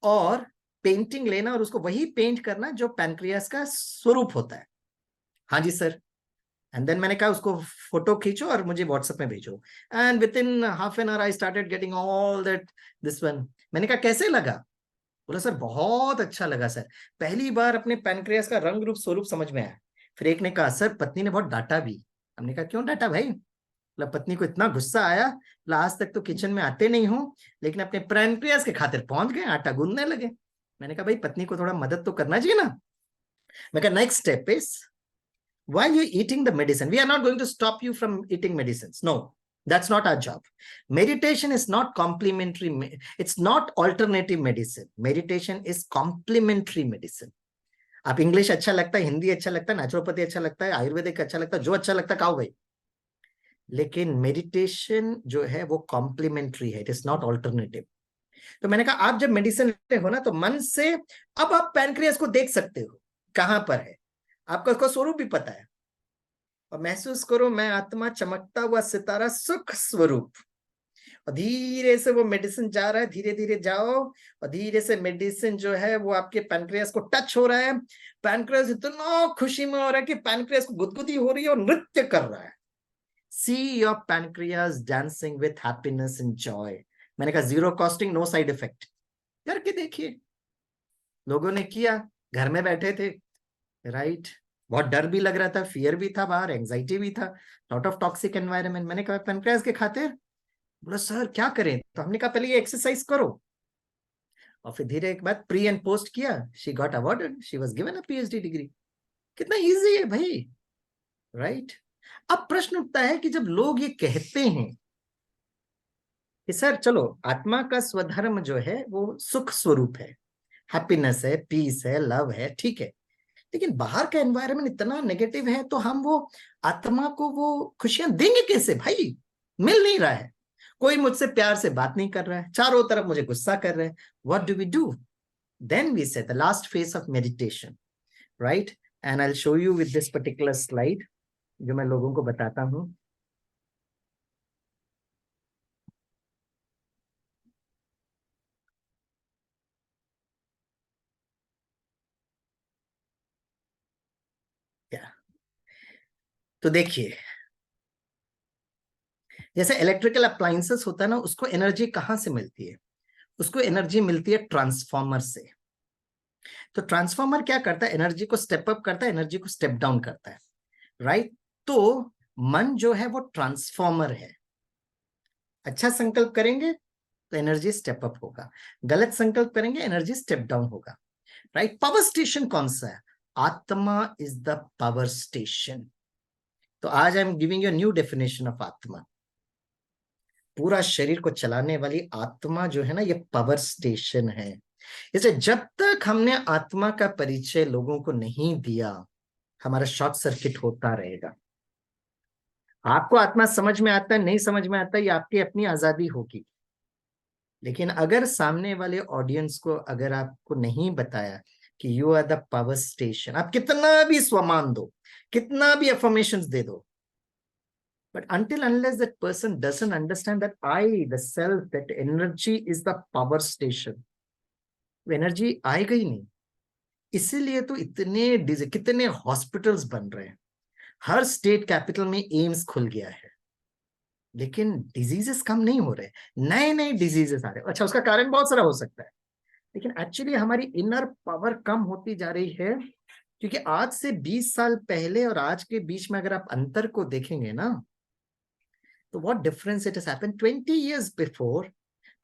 S2: और पेंटिंग लेना और उसको वही पेंट करना जो पैनक्रियास का स्वरूप होता है। हाँ जी सर। एंड देन मैंने कहा उसको फोटो खींचो और मुझे व्हाट्सएप में भेजो। And with in half an hour I started getting all that this one. मैंने कहा कैसे लगा? बोला सर बहुत अच्छा लगा सर, पहली बार अपने पैनक्रियास का रंग रूप स्वरूप समझ में आया। फिर एक ने कहा सर पत्नी ने बहुत डांटा भी। हमने कहा क्यों डांटा भाई? बोला पत्नी को इतना गुस्सा आया, बोला आज तक तो किचन में आते नहीं हो लेकिन अपने पैनक्रियास के खातिर पहुंच गए, आटा गूंदने लगे। मैंने कहा भाई पत्नी को थोड़ा मदद तो करना चाहिए ना। मैं कहा next step is while you're eating the medicine, we are not going to stop you from eating medicines. No, that's not our job. Meditation is not complementary. It's not alternative medicine. Meditation is complementary medicine. आप इंग्लिश अच्छा लगता है, हिंदी अच्छा लगता है, नेचुरोपैथी अच्छा लगता है, आयुर्वेदिक अच्छा लगता है, जो अच्छा लगता है खाओ भाई। लेकिन मेडिटेशन जो है वो कॉम्प्लीमेंट्री है, इट इज नॉट ऑल्टरनेटिव। तो मैंने कहा आप जब मेडिसिन लेते हो ना तो मन से अब आप पैनक्रियास को देख सकते हो कहां पर है, आपका उसका स्वरूप भी पता है। और महसूस करो मैं आत्मा चमकता हुआ सितारा सुख स्वरूप। और धीरे से वो मेडिसिन जा रहा है, धीरे धीरे जाओ और धीरे से मेडिसिन जो है वो आपके पैनक्रियास को टच हो रहा है। पैनक्रियास इतना खुशी में हो रहा है कि पैनक्रियास को गुदगुदी हो रही है और नृत्य कर रहा है। See your pancreas dancing with happiness and joy. मैंने कहा zero costing no side effect, करके देखिए। लोगों ने किया, घर में बैठे थे राइट, बहुत डर भी लग रहा था, फियर भी था, बाहर एंजाइटी भी था, लॉट ऑफ टॉक्सिक एनवायरनमेंट। मैंने कहा पैनक्रियास के खातिर। बोला सर क्या करें? तो हमने कहा पहले ये एक्सरसाइज करो और फिर धीरे एक बात प्री एंड पोस्ट किया। She got awarded, she was given a PhD degree. कितना इजी है भाई राइट। अब प्रश्न उठता है कि जब लोग ये कहते हैं कि सर चलो आत्मा का स्वधर्म जो है वो सुख स्वरूप है, हैप्पीनेस है, पीस है, लव है, ठीक है, लेकिन बाहर का एनवायरनमेंट इतना नेगेटिव है, तो हम वो आत्मा को वो खुशियां देंगे कैसे भाई? मिल नहीं रहा है, कोई मुझसे प्यार से बात नहीं कर रहा है, चारों तरफ मुझे गुस्सा कर रहे हैं. What do we do? Then we say the last phase of meditation, right? And I will show you with this particular slide, जो मैं लोगों को बताता हूं. तो देखिए, जैसे इलेक्ट्रिकल अप्लायंसेस होता है ना, उसको एनर्जी कहां से मिलती है? उसको एनर्जी मिलती है ट्रांसफॉर्मर से. तो ट्रांसफॉर्मर क्या करता है? एनर्जी को स्टेप अप करता है, एनर्जी को स्टेप डाउन करता है, राइट? तो मन जो है वो ट्रांसफॉर्मर है. अच्छा संकल्प करेंगे तो एनर्जी स्टेप अप होगा, गलत संकल्प करेंगे एनर्जी स्टेप डाउन होगा, राइट? पावर स्टेशन कौन सा है? आत्मा इज द पावर स्टेशन. तो आज I am giving you new definition of आत्मा. पूरा शरीर को चलाने वाली आत्मा जो है ना, ये पावर स्टेशन है. इसलिए जब तक हमने आत्मा का परिचय लोगों को नहीं दिया, हमारा शॉर्ट सर्किट होता रहेगा. आपको आत्मा समझ में आता है, नहीं समझ में आता है, ये आपकी अपनी आजादी होगी. लेकिन अगर सामने वाले ऑडियंस को अगर आपको नहीं बताया कि you are the power station, आप कितना भी स्वमान दो, कितना भी अफर्मेशंस दे दो, but until unless that person doesn't understand that I, the self, that energy is the power station, वो एनर्जी आएगा ही नहीं. इसीलिए तो कितने हॉस्पिटल्स बन रहे हैं, हर स्टेट कैपिटल में एम्स खुल गया है, लेकिन डिजीजेस कम नहीं हो रहे, नए नए डिजीजेस आ रहे हैं. अच्छा, उसका कारण बहुत सारा हो सकता है, लेकिन एक्चुअली हमारी इनर पावर कम होती जा रही है. क्योंकि आज से 20 साल पहले और आज के बीच में अगर आप अंतर को देखेंगे ना, so what difference it has happened? 20 years before,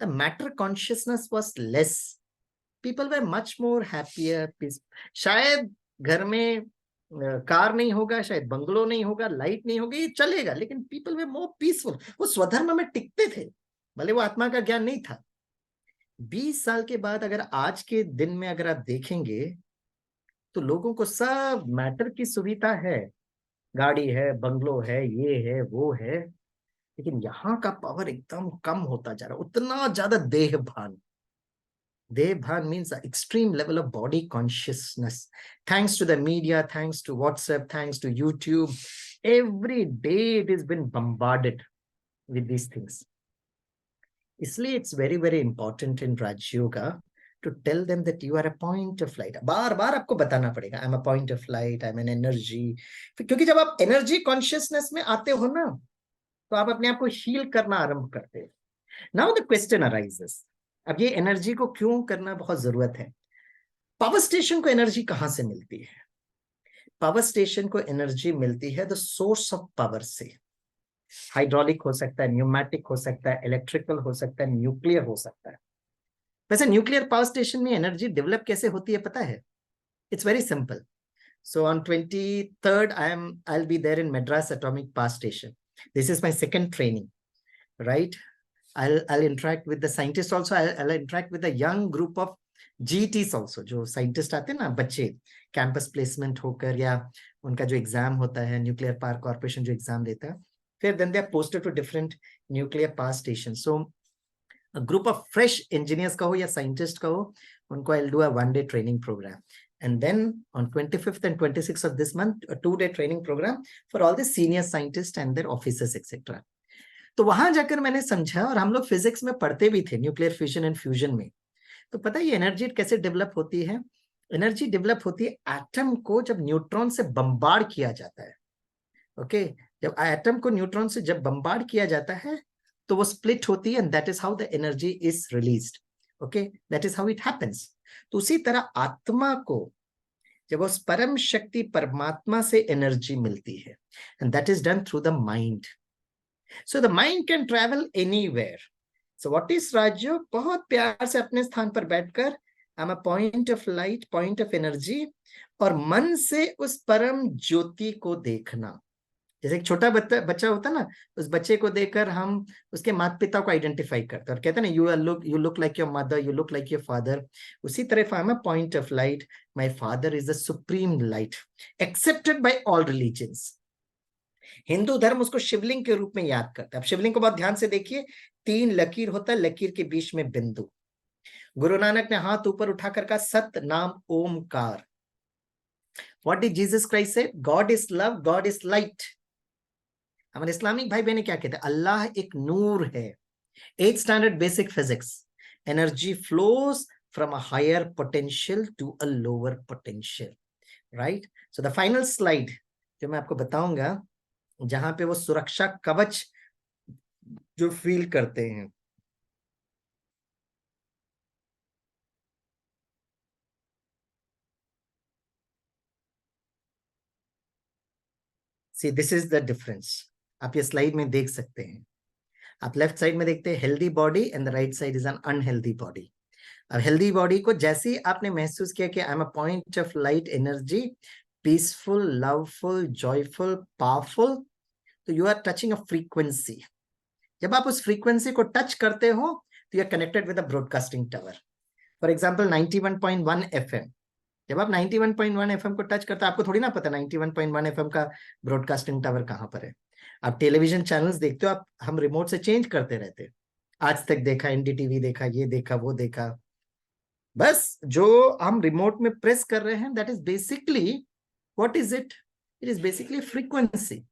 S2: the matter consciousness was less. People were much more happier. शायद घर में कार नहीं होगा, शायद बंगलो नहीं होगा, लाइट नहीं होगी, ये चलेगा, लेकिन people were more peaceful. वो स्वधर्म में टिकते थे, भले वो आत्मा का ज्ञान नहीं था. 20 साल के बाद अगर आज के दिन में अगर आप देखेंगे, तो लोगों को सब मैटर की सुविधा है, गाड़ी है, बंगलो है, ये है, वो है, लेकिन यहाँ का पावर एकदम कम होता जा रहा है. उतना ज्यादा देह भान means extreme level of body consciousness. Thanks to the media, thanks to WhatsApp, thanks to YouTube, every day it is been bombarded with these things. इसलिए it's very very important in Rajyoga to tell them that you are a point of light. बार बार आपको बताना पड़ेगा, I'm a point of light, I'm an energy. क्योंकि जब आप एनर्जी कॉन्शियसनेस में आते हो ना, तो आप अपने आप को हील करना आरंभ करते हैं. नाउ द क्वेश्चन अराइजेस, अब ये एनर्जी को क्यों करना बहुत जरूरत है? पावर स्टेशन को एनर्जी कहां से मिलती है? पावर स्टेशन को एनर्जी मिलती है द सोर्स ऑफ पावर से. हाइड्रोलिक हो सकता है, न्यूमेटिक हो सकता है, इलेक्ट्रिकल हो सकता है, न्यूक्लियर हो सकता है. वैसे न्यूक्लियर पावर स्टेशन में एनर्जी डेवलप कैसे होती है पता है? It's very simple. So on 23rd, I'll be there in Madras Atomic Power Station. This is my second training, right? I'll interact with the scientists also. I'll interact with a young group of GTs also. जो scientists आते हैं ना, बच्चे कैंपस प्लेसमेंट होकर, या उनका जो एग्जाम होता है, न्यूक्लियर पावर कॉर्पोरेशन जो एग्जाम देता है, फिर then they are posted to different nuclear power stations. So a group of fresh engineers का हो या scientist का हो, उनको I'll do a 1-day training program. And then on 25th and 26th of this month, a 2-day training program for all the senior scientists and their officers, etc. तो वहां जाकर मैंने समझा, और हम लोग फिजिक्स में पढ़ते भी थे, न्यूक्लियर फ्यूजन एंड फ्यूजन में. तो पता है ये एनर्जी कैसे डेवलप होती है? एनर्जी डेवलप होती है एटम को जब न्यूट्रॉन से बम्बार्ड किया जाता है. ओके, जब एटम को न्यूट्रॉन से जब बम्बार्ड किया जाता है, तो वो स्प्लिट होती है, and that is how the energy is released. Okay, that is how it happens. तो उसी तरह आत्मा को जब उस परम शक्ति परमात्मा से एनर्जी मिलती है, and that is done through the mind. So the mind can travel anywhere. So what is Rajyoga? बहुत प्यार से अपने स्थान पर बैठकर I am a point of light, point of energy, और मन से उस परम ज्योति को देखना. जैसे एक छोटा बच्चा होता है ना, उस बच्चे को देखकर हम उसके माता पिता को आइडेंटिफाई करते हैं और कहते हैं ना, you look like your mother, you look like your father. उसी तरह आई am a point of light, my father is the supreme light accepted by all religions. Hindu धर्म उसको शिवलिंग के रूप में याद करता है। अब शिवलिंग को बहुत ध्यान से देखिए, 3 लकीर होता है, लकीर के बीच में बिंदु। गुरु नानक ने हाथ ऊपर उठाकर कहा Sat Naam Omkar. What did Jesus Christ say? God is love, God is light. हमारे इस्लामिक भाई बहन क्या कहते हैं? अल्लाह एक नूर है। 8th standard basic physics, energy flows from a higher potential to a lower potential, right? So the final slide जो मैं आपको बताऊंगा, जहां पे वो सुरक्षा कवच जो फील करते हैं, see this is the difference. आप ये स्लाइड में देख सकते हैं। आप लेफ्ट साइड में देखते हैं healthy body and the right side is an unhealthy body. अब हेल्दी बॉडी को जैसे ही आपने महसूस किया कि I am a point of light energy, peaceful, loveful, joyful, powerful, तो you are touching a frequency. जब आप उस फ्रीक्वेंसी को टच करते हो तो you are connected with a broadcasting tower. For example 91.1 FM। जब आप 91.1 FM को टच करते हैं, आपको थोड़ी ना पता 91.1 FM का ब्रॉडकास्टिंग टावर कहाँ पर है। आप टेलीविजन चैनल्स देखते हो, आप हम रिमोट से चेंज करते रहते हैं। आज तक देखा, NDTV देखा, ये देखा, वो देखा। बस जो हम रिमोट में प्रेस कर रहे हैं, that is basically what is it? It is basically frequency.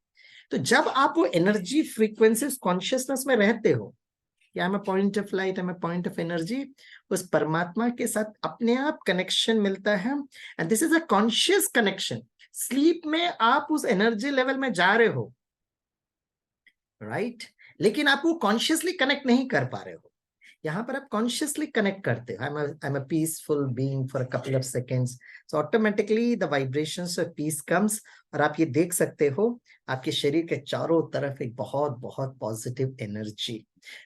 S2: तो जब आप वो एनर्जी फ्रीक्वेंसी कॉन्शियसनेस में रहते हो, आई am a point of light, I am a point of energy, उस परमात्मा के साथ अपने आप कनेक्शन मिलता है। And this is a conscious connection. Sleep में आप उस एनर्जी लेवल में जा रहे हो, राइट? लेकिन आप वो कॉन्शियसली कनेक्ट नहीं कर पा रहे हो। यहाँ पर आप कॉन्शियसली कनेक्ट करते हो। आई am a peaceful being for a couple of seconds, so automatically the vibrations of peace comes. और आप ये देख सकते हो आपके शरीर के चारों तरफ एक बहुत बहुत positive energy.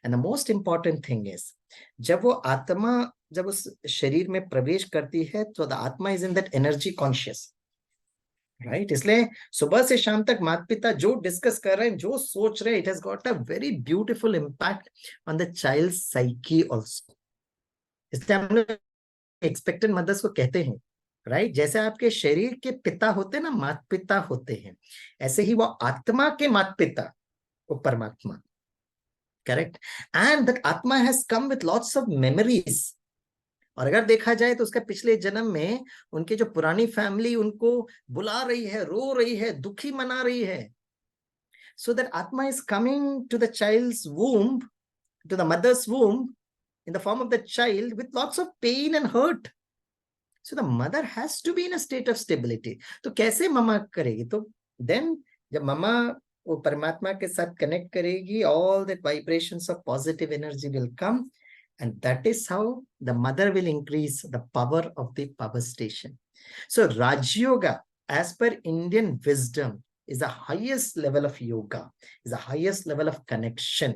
S2: And the most important thing is, जब वो आत्मा जब उस शरीर में प्रवेश करती है तो द आत्मा is in that energy conscious, right? इसलिए सुबह से शाम तक माता पिता जो डिस्कस कर रहे हैं, जो सोच रहे हैं, it has got a very beautiful impact on the child psyche also. इसलिए हम लोग एक्सपेक्टेंट मदर्स को कहते हैं, राइट? जैसे आपके शरीर के पिता होते हैं ना, माता पिता होते हैं, ऐसे ही वो आत्मा के माता पिता, वो परमात्मा, करेक्ट? एंड दैट आत्मा has come with lots of memories. और अगर देखा जाए तो उसका पिछले जन्म में उनकी जो पुरानी फैमिली उनको बुला रही है, रो रही है, दुखी मना रही है। So that Atma is coming to the child's womb, to the mother's womb, in the form of the child with lots of pain and hurt. So the mother has to be in a state of stability. तो कैसे ममा करेगी? तो then जब ममा वो परमात्मा के साथ कनेक्ट करेगी, all that vibrations of positive energy will come. And that is how the mother will increase the power of the power station. So Raj Yoga, as per Indian wisdom, is the highest level of yoga, is the highest level of connection,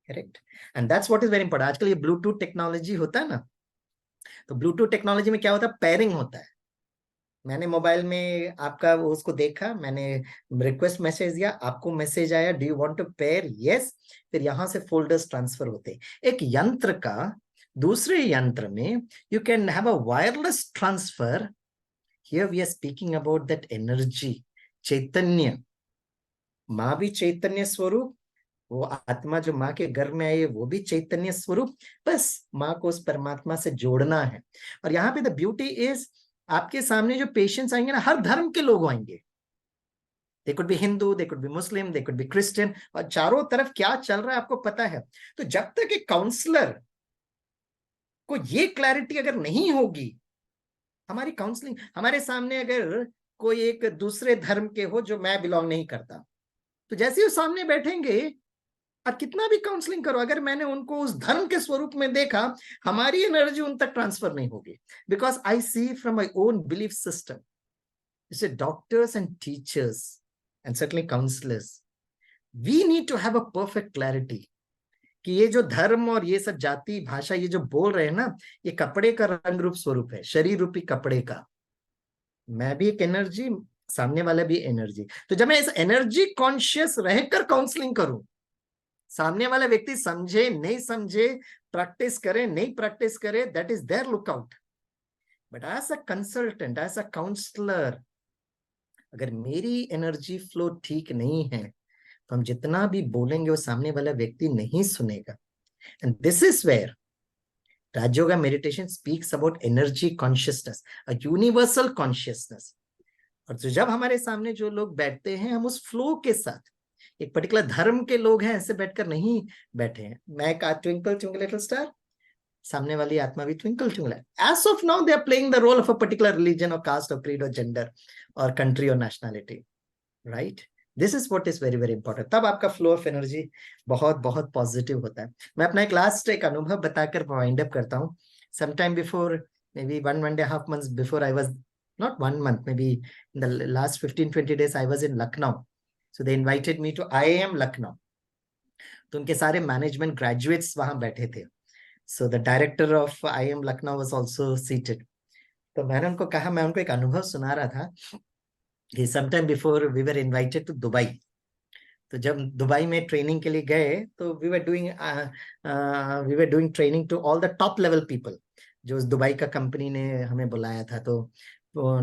S2: correct? And that's what is very important. आजकल ये ब्लूटूथ टेक्नोलॉजी होता है ना, तो ब्लूटूथ टेक्नोलॉजी में क्या होता है? पेयरिंग होता है। मैंने मोबाइल में आपका उसको देखा, मैंने रिक्वेस्ट मैसेज दिया, आपको मैसेज आया, do you want to pair? Yes. फिर यहां से फोल्डर्स ट्रांसफर होते। एक यंत्र का दूसरे यंत्र में you can have a wireless transfer. Here we are speaking about that energy, chaitanya. माँ भी चैतन्य स्वरूप, वो आत्मा जो माँ के गर्भ में आई है वो भी चैतन्य स्वरूप। बस माँ को उस परमात्मा से जोड़ना है। और यहाँ पे द ब्यूटी इज, आपके सामने जो पेशेंट्स आएंगे ना, हर धर्म के लोग आएंगे। They could be Hindu, they could be Muslim, they could be Christian, और चारों तरफ क्या चल रहा है आपको पता है। तो जब तक एक काउंसलर को ये क्लैरिटी अगर नहीं होगी, हमारी काउंसलिंग, हमारे सामने अगर कोई एक दूसरे धर्म के हो जो मैं बिलोंग नहीं करता, तो जैसे ही वो सामने बैठेंगे, और कितना भी काउंसलिंग करो, अगर मैंने उनको उस धर्म के स्वरूप में देखा, हमारी एनर्जी उन तक ट्रांसफर नहीं होगी। Because I see from my own belief system, जैसे doctors and teachers and certainly counsellors, we need to have a perfect clarity कि ये जो धर्म और ये सब जाति भाषा ये जो बोल रहे हैं ना, ये कपड़े का रंग रूप स्वरूप है, शरीर रूपी कपड़े का। मैं भी एक एनर्जी, सामने वाला भी एनर्जी। तो जब मैं इस एनर्जी कॉन्शियस रहकर काउंसलिंग करूं, सामने वाला व्यक्ति समझे नहीं समझे, प्रैक्टिस करे नहीं प्रैक्टिस करे, that is their lookout. But as a consultant, as a counsellor, अगर मेरी एनर्जी फ्लो ठीक नहीं है तो हम जितना भी बोलेंगे वो सामने वाला व्यक्ति नहीं सुनेगा। And this is where Raj Yoga meditation speaks about energy consciousness, a universal consciousness. और जो जब हमारे सामने जो लोग बैठते हैं, हम उस फ्लो के साथ, एक पर्टिकुलर धर्म के लोग हैं ऐसे बैठकर नहीं बैठे हैं। मैं कहा ट्विंकल ट्विंकल लिटिल स्टार, सामने वाली आत्मा भी twinkle twinkle. As of now they are playing the role of a particular religion और कास्ट और क्रीड और जेंडर और कंट्री और nationality, right? This is what is very very important. तब आपका फ्लो ऑफ एनर्जी बहुत बहुत पॉजिटिव होता है। मैं अपना एक लास्ट एक अनुभव बताकर वाइंड अप करता हूँ। Sometime before, maybe 1.5 months before, I was not 1 month, maybe in the last 15-20 days, I was in Lucknow. So they invited me to IIM Lucknow. तो उनके सारे मैनेजमेंट ग्रेजुएट्स वहां बैठे थे। So the director of IIM Lucknow was also seated. तो मैंने उनको कहा, मैं उनको एक अनुभव सुना रहा था कि sometime before we were invited to Dubai. तो जब दुबई में ट्रेनिंग के लिए गए तो we were doing training to all the top level people. जो उस दुबई का कंपनी ने हमें बुलाया था, तो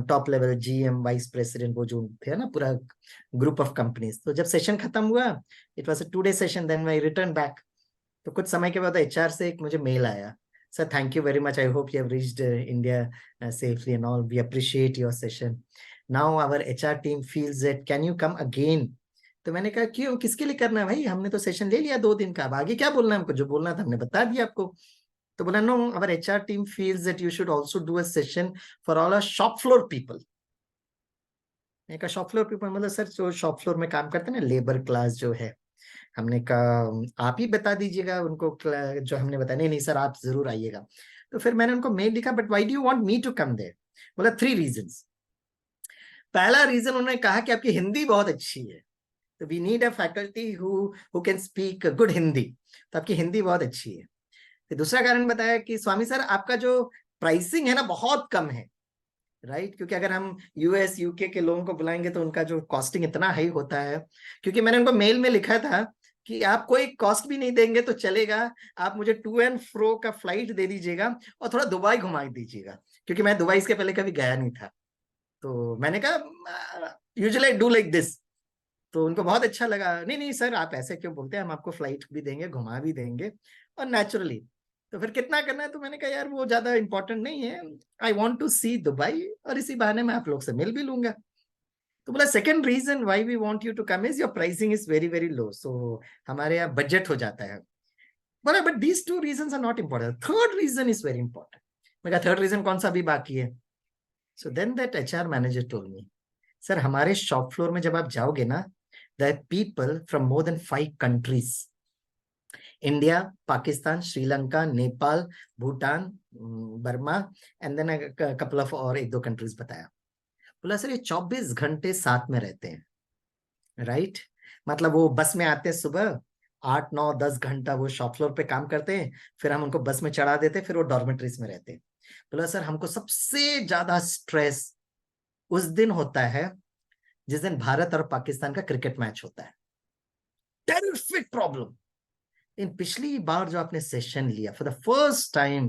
S2: top level GM vice president वो जो थे ना, पूरा ग्रुप ऑफ कंपनीज। तो जब सेशन खत्म हुआ, it was a 2-day session, then I return back. तो कुछ समय के बाद HR से एक मुझे मेल आया, sir thank you very much, I hope you have reached India safely and all, we appreciate your session, now our HR team feels it, can you come again? तो मैंने कहा क्यों, किसके लिए करना है भाई, हमने तो सेशन ले लिया 2 दिन का, अब आगे क्या बोलना है हमको, जो बोलना था हमने बता दिया आपको। तो बोला no, our HR team feels that you should also do a session for all our shop floor people. मैंने कहा शॉप फ्लोर पीपल मतलब सर जो शॉप फ्लोर में काम करते हैं ना, लेबर क्लास जो है। हमने कहा आप ही बता दीजिएगा उनको जो हमने बताया। नहीं नहीं सर आप जरूर आइएगा। तो फिर मैंने उनको मेल लिखा, but why do you want me to come there? बोला 3 रीजंस। पहला रीजन उन्होंने कहा कि आपकी हिंदी बहुत अच्छी है, तो we need a faculty who can speak good Hindi, तो आपकी हिंदी बहुत अच्छी है। फिर दूसरा कारण बताया कि स्वामी सर आपका जो प्राइसिंग है ना बहुत कम है, राइट? क्योंकि अगर हम US UK के लोगों को बुलाएंगे तो उनका जो कॉस्टिंग इतना हाई होता है। क्योंकि मैंने उनको मेल में लिखा था कि आप कोई कॉस्ट भी नहीं देंगे तो चलेगा, आप मुझे टू एंड फ्रो का फ्लाइट दे दीजिएगा और थोड़ा दुबई घुमा दीजिएगा, क्योंकि मैं दुबई इसके पहले कभी गया नहीं था। तो मैंने कहा usually I do like this. तो उनको बहुत अच्छा लगा, नहीं नहीं सर आप ऐसे क्यों बोलते हैं, हम आपको फ्लाइट भी देंगे, घुमा भी देंगे और नेचुरली। तो फिर कितना करना है? तो मैंने कहा यार वो ज्यादा इंपॉर्टेंट नहीं है, I want to see Dubai और इसी बहाने मैं आप लोग से मिल भी लूंगा। तो बोला second reason why we want you to come is your pricing is very very low, so हमारे यहाँ बजट हो जाता है। बोला but these 2 reasons are not important, third reason is very important. मैं कहा थर्ड रीजन कौन सा अभी बाकी है? So then that HR manager told me, sir हमारे शॉप फ्लोर में जब आप जाओगे ना, there are people from more than 5 countries, India, Pakistan, Sri Lanka, Nepal, Bhutan, Burma, and then a couple of और 1-2 countries बताया। बोला सर ये 24 घंटे साथ में रहते हैं, राइट? मतलब वो बस में आते हैं सुबह, 8-9-10 घंटा वो शॉप फ्लोर पे काम करते हैं, फिर हम उनको बस में चढ़ा देते हैं, फिर वो डॉर्मेटरीज में रहते हैं। बोला सर हमको सबसे ज्यादा स्ट्रेस उस दिन होता है जिस दिन भारत और पाकिस्तान का क्रिकेट मैच होता है, टेरिफिक प्रॉब्लम। इन पिछली बार जो आपने सेशन लिया, for the first time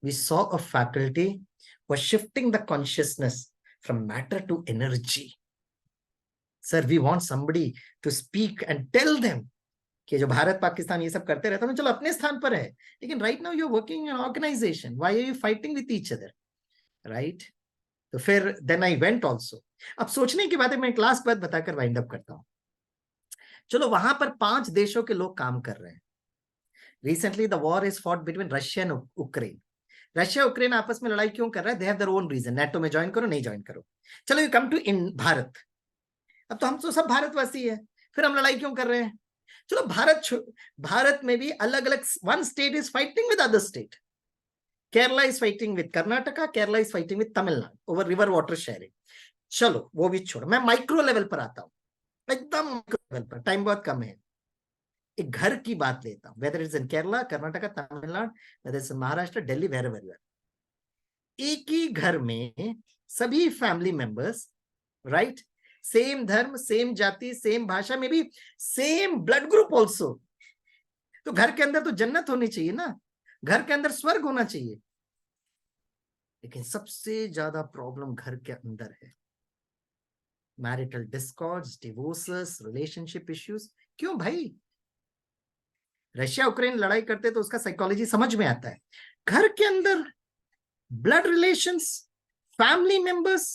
S2: we saw a faculty was shifting the consciousness from matter to energy. Sir we want somebody to speak and tell them कि जो भारत पाकिस्तान ये सब करते रहते हैं, चलो अपने स्थान पर है, लेकिन right now you are working in organisation, why are you fighting with each other, right? तो फिर देन आई वेंट ऑल्सो। अब सोचने की बात है, मैं एक लास्ट बात बताकर वाइंड अप करता हूं। चलो वहां पर 5 देशों के लोग काम कर रहे हैं। Recently the war is fought between Russia and Ukraine. Russia Ukraine आपस में लड़ाई क्यों कर रहा है? They have their own reason, NATO में ज्वाइन करो नहीं ज्वाइन करो। चलो you come to in Bharat, अब तो हम तो सब भारतवासी है, फिर हम लड़ाई क्यों कर रहे हैं? चलो भारत में भी अलग अलग, one state is fighting with other state. Kerala is fighting with Karnataka, Kerala is fighting with Tamil Nadu over river water sharing. चलो वो भी छोड़ो, मैं माइक्रो लेवल पर आता हूं, एकदम माइक्रो लेवल पर, टाइम बहुत कम है। एक घर की बात लेता हूं, whether is in Kerala, Karnataka, Tamil Nadu, whether is in Maharashtra, Delhi, where एक ही घर में सभी फैमिली मेंबर्स, राइट, सेम धर्म, सेम जाति, सेम भाषा में भी सेम ब्लड ग्रुप ऑल्सो। तो घर के अंदर तो जन्नत होनी चाहिए ना, घर के अंदर स्वर्ग होना चाहिए। लेकिन सबसे ज्यादा प्रॉब्लम घर के अंदर है, marital discords, divorces, relationship issues. क्यों भाई? रशिया यूक्रेन लड़ाई करते तो उसका साइकोलॉजी समझ में आता है। घर के अंदर blood relations, family members,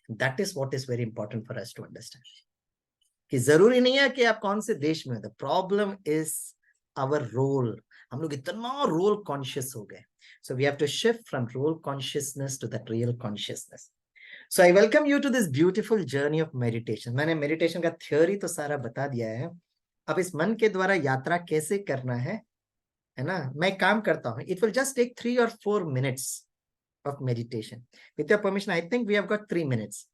S2: that is what is very important for us to understand. कि जरूरी नहीं है कि आप कौन से देश में हो, the problem is our role. हम लोग इतना रोल कॉन्शियस हो गए। So we have to shift from role consciousness to that real consciousness. So I welcome you to this beautiful journey of meditation. मैंने मेडिटेशन का थ्योरी तो सारा बता दिया है, अब इस मन के द्वारा यात्रा कैसे करना है ना। मैं काम करता हूँ, it will just take 3 or 4 minutes of meditation. With your permission I think we have got 3 minutes।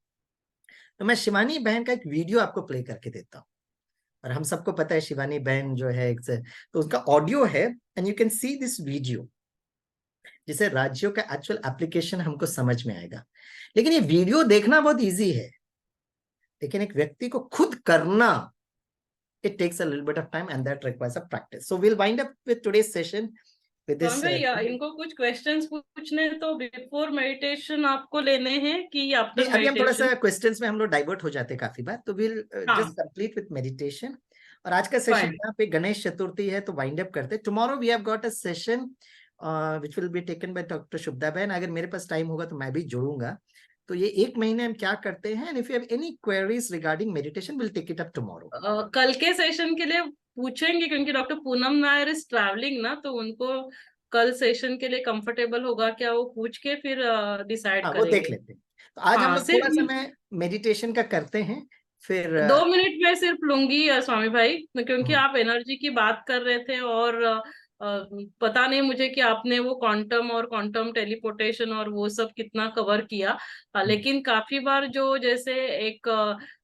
S2: तो मैं शिवानी बहन का एक वीडियो आपको प्ले करके देता हूँ। और हम सबको पता है शिवानी बहन जो है तो उसका ऑडियो है, and you can see this video, जिसे राज्यों का एक्चुअल एप्लीकेशन हमको समझ में आएगा। लेकिन ये वीडियो देखना बहुत इजी है, लेकिन एक व्यक्ति को खुद करना, it takes a little bit of time and that requires a practice. So we'll wind up with today's session with this
S4: इनको कुछ क्वेश्चंस पूछने तो बिफोर मेडिटेशन आपको लेने हैं कि आफ्टर
S2: अभी हम थोड़ा सा क्वेश्चंस में हम लोग डाइवर्ट हो जाते हैं काफी बार, तो we'll just complete with meditation। और आज का सेशन यहाँ पे गणेश चतुर्थी है तो वाइंड अप करते हैं। Tomorrow we have got a session which will be taken by doctor Shubhada बहन। अगर मेरे पास टाइम होगा तो मैं भी जोड़ूंगा। तो ये 1 महीने हम क्या करते हैं, and if you have any queries regarding meditation we'll take it up tomorrow।
S4: कल के सेशन के लिए पूछेंगे क्योंकि doctor Poonam Nair is travelling ना, तो उनको कल सेशन के लिए कंफर्टेबल होगा क्या, वो पूछ के फिर डिसाइड करेंगे।
S2: वो देख लेते हैं। तो आज हम लोग थोड़ा सा मैं मेडिटेशन का करते हैं, फिर
S4: 2 मिनट में सिर्फ लूंगी स्वामी भाई, क्योंकि आप एनर्जी की बात कर रहे थे और पता नहीं मुझे कि आपने वो क्वांटम और क्वांटम टेलीपोर्टेशन और वो सब कितना कवर किया। लेकिन काफी बार जो जैसे एक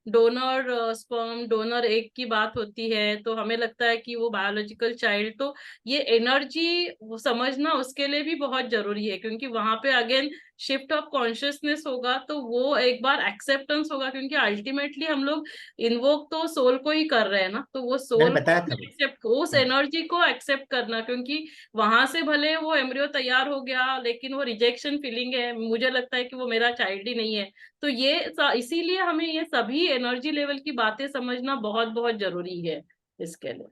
S4: डोनर स्पर्म डोनर एग की बात होती है तो हमें लगता है कि वो बायोलॉजिकल चाइल्ड, तो ये एनर्जी समझना उसके लिए भी बहुत जरूरी है, क्योंकि वहां पे अगेन शिफ्ट ऑफ कॉन्शियसनेस होगा तो वो एक बार एक्सेप्टेंस होगा, क्योंकि अल्टीमेटली हम लोग इन्वोक तो सोल को ही कर रहे हैं ना, तो वो सोल को एक्सेप्ट, उस एनर्जी को एक्सेप्ट करना, क्योंकि वहां से भले वो एम्ब्रियो तैयार हो गया लेकिन वो रिजेक्शन फीलिंग है, मुझे लगता है कि वो मेरा चाइल्ड ही नहीं है। तो ये इसीलिए हमें ये सभी एनर्जी लेवल की बातें समझना बहुत बहुत जरूरी है इसके लिए।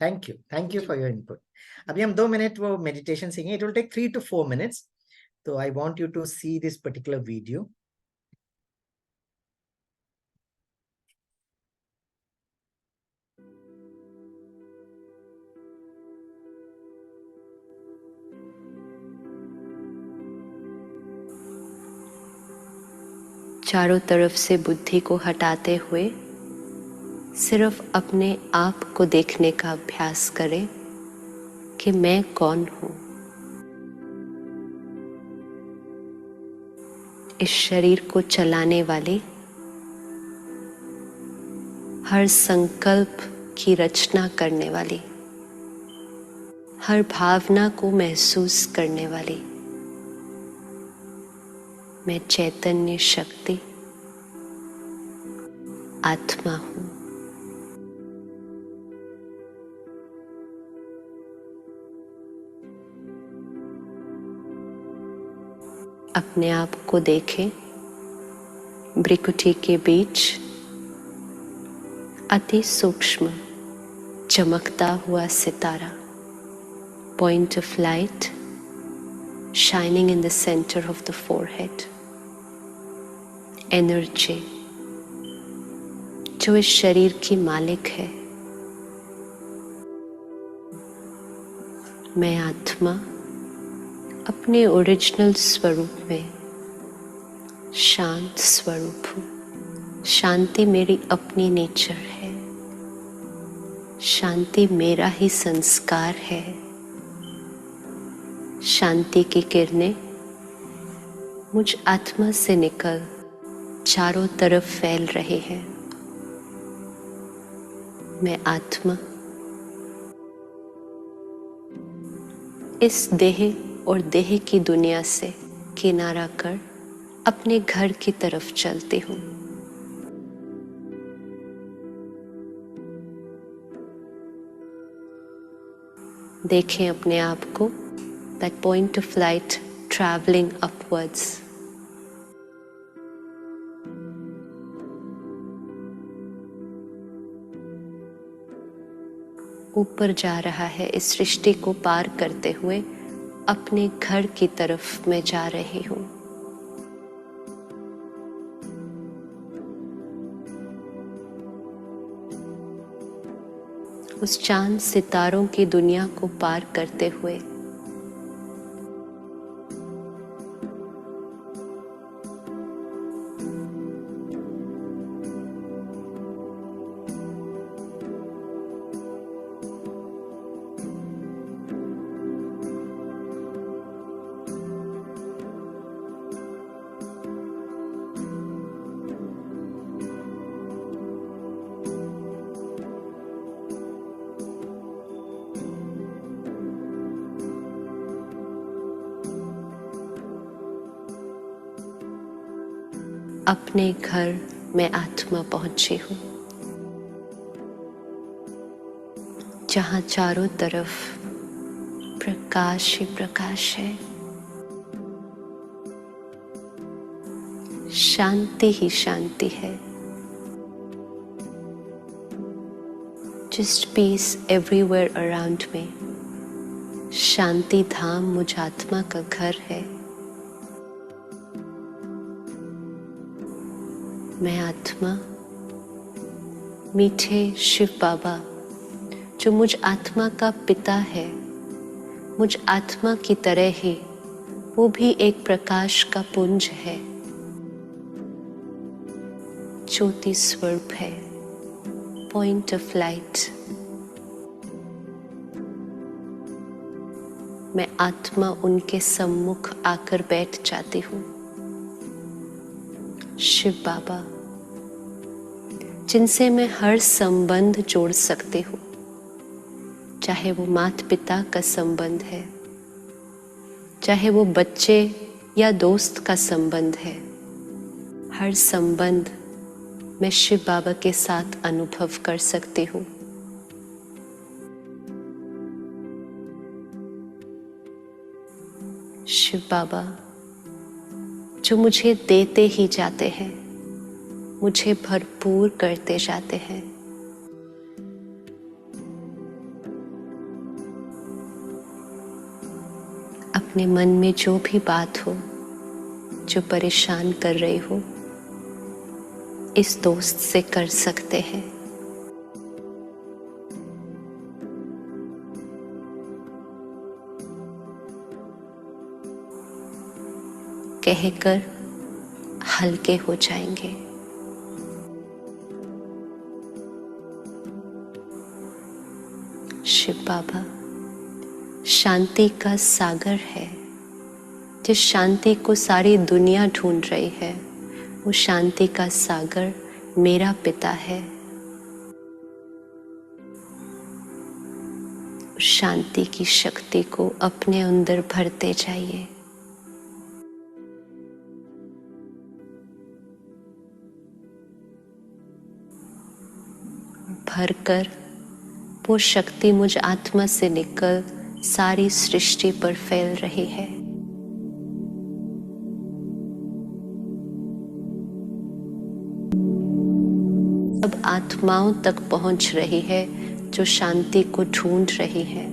S2: Thank you for your input. अभी हम 2 मिनट वो मेडिटेशन सीखेंगे, it will take 3 to 4 minutes। तो I want you to see this particular video.
S5: चारों तरफ से बुद्धि को हटाते हुए सिर्फ अपने आप को देखने का अभ्यास करें कि मैं कौन हूं। इस शरीर को चलाने वाली, हर संकल्प की रचना करने वाली, हर भावना को महसूस करने वाली मैं चैतन्य शक्ति आत्मा हूं। अपने आप को देखें, भ्रुकुटी के बीच अति सूक्ष्म चमकता हुआ सितारा, point of light shining in the center of the forehead, energy जो इस शरीर की मालिक है। मैं आत्मा अपने ओरिजिनल स्वरूप में शांत स्वरूप हूँ। शांति मेरी अपनी नेचर है, शांति मेरा ही संस्कार है। शांति की किरणें मुझ आत्मा से निकल चारों तरफ फैल रहे हैं। मैं आत्मा इस देह और देह की दुनिया से किनारा कर अपने घर की तरफ चलती हूँ। देखें अपने आप को, that point of light traveling upwards. ऊपर जा रहा है, इस सृष्टि को पार करते हुए अपने घर की तरफ मैं जा रही हूँ। उस चांद सितारों की दुनिया को पार करते हुए अपने घर में आत्मा पहुंची हूँ, जहाँ चारों तरफ प्रकाश ही प्रकाश है, शांति ही शांति है। Just peace everywhere around me. शांति धाम मुझ आत्मा का घर है। मैं आत्मा मीठे शिव बाबा, जो मुझ आत्मा का पिता है, मुझ आत्मा की तरह ही वो भी एक प्रकाश का पुंज है, ज्योति स्वरूप है, पॉइंट ऑफ लाइट। मैं आत्मा उनके सम्मुख आकर बैठ जाती हूँ। शिव बाबा, जिनसे मैं हर संबंध जोड़ सकती हूँ, चाहे वो माता पिता का संबंध है, चाहे वो बच्चे या दोस्त का संबंध है, हर संबंध मैं शिव बाबा के साथ अनुभव कर सकती हूँ। शिव बाबा, जो मुझे देते ही जाते हैं, मुझे भरपूर करते जाते हैं। अपने मन में जो भी बात हो, जो परेशान कर रही हो, इस दोस्त से कर सकते हैं। कहकर हल्के हो जाएंगे। शिव बाबा शांति का सागर है। जिस शांति को सारी दुनिया ढूंढ रही है, वो शांति का सागर मेरा पिता है। शांति की शक्ति को अपने अंदर भरते जाइए। भरकर वो शक्ति मुझ आत्मा से निकल सारी सृष्टि पर फैल रही है। अब आत्माओं तक पहुंच रही है जो शांति को ढूंढ रही है।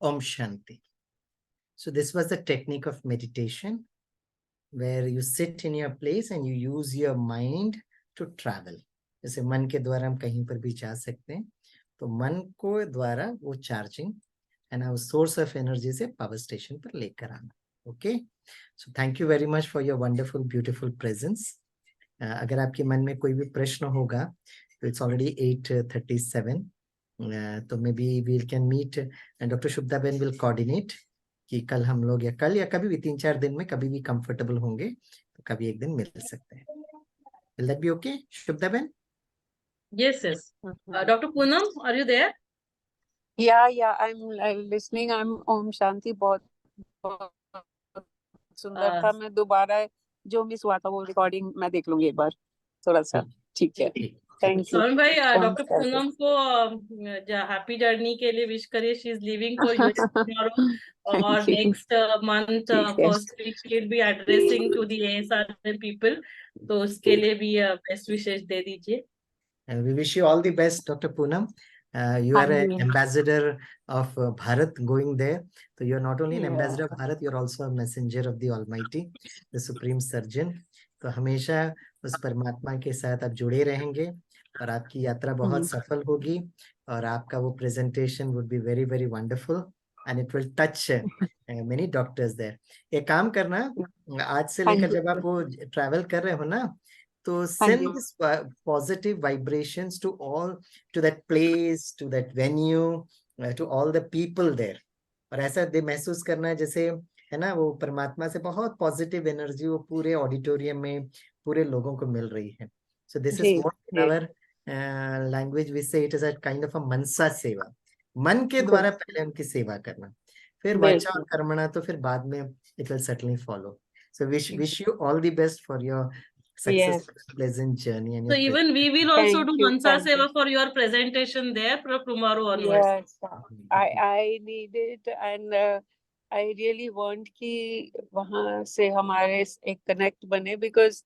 S2: Om Shanti. So this was the technique of meditation where you sit in your place and you use your mind to travel. जैसे मन के द्वारा हम कहीं पर भी जा सकते हैं, तो मन को द्वारा वो charging and our source of energy से पावर स्टेशन पर लेकर आना. Okay? So thank you very much for your wonderful, beautiful presence. अगर आपके मन में कोई भी प्रश्न होगा, तो it's already 8:37. So maybe we can meet and Dr. Shubhda Ben will coordinate कि कल हम लोग, या कल या कभी भी 3-4 दिन में कभी भी कंफर्टेबल होंगे तो कभी एक दिन मिल सकते हैं. Will that be okay, Shubhda Ben?
S4: Yes. Dr. Poonam, are you there?
S6: Yeah, I'm listening. I'm Om Shanti. बहुत सुंदर था. मैं दोबारा जो मिस हुआ था वो रिकॉर्डिंग मैं देख लूंगी एक बार थोड़ा सा. ठीक है. Thank you.
S4: स्वामी भाई, डॉक्टर पूनम को हैप्पी जर्नी के लिए विश करिए. She is leaving for US tomorrow और next month first week she will be addressing to the ASR people. तो उसके लिए भी बेस्ट विशेष दे दीजिए.
S2: And we wish you all the best, Dr. Poonam. You are an ambassador of Bharat going there. So you are not only an ambassador of Bharat, you are also a messenger of the Almighty, the Supreme Surgeon. तो हमेशा उस परमात्मा के साथ आप जुड़े रहेंगे और आपकी यात्रा बहुत सफल होगी और आपका वो presentation would be very very wonderful and it will touch many doctors there. एक काम करना, आज से लेकर जब आप वो travel कर रहे हो ना, तो send this positive vibrations to all, to that place, to that venue, to all the people there. और ऐसा महसूस करना है जैसे है ना, वो परमात्मा से बहुत पॉजिटिव एनर्जी वो पूरे ऑडिटोरियम में पूरे लोगों को मिल रही है. So this is what in our language we say it is a kind of a mansa seva. मन के द्वारा पहले उनकी सेवा करना, फिर वाचा और कर्मणा, तो फिर बाद में it will certainly follow. So wish you all the best for your successful, pleasant journey. And
S4: so even we will also do Mansa Seva for your presentation there from tomorrow onwards.
S6: Yes, I need it and I really want कि वहाँ से हमारे एक कनेक्ट बने because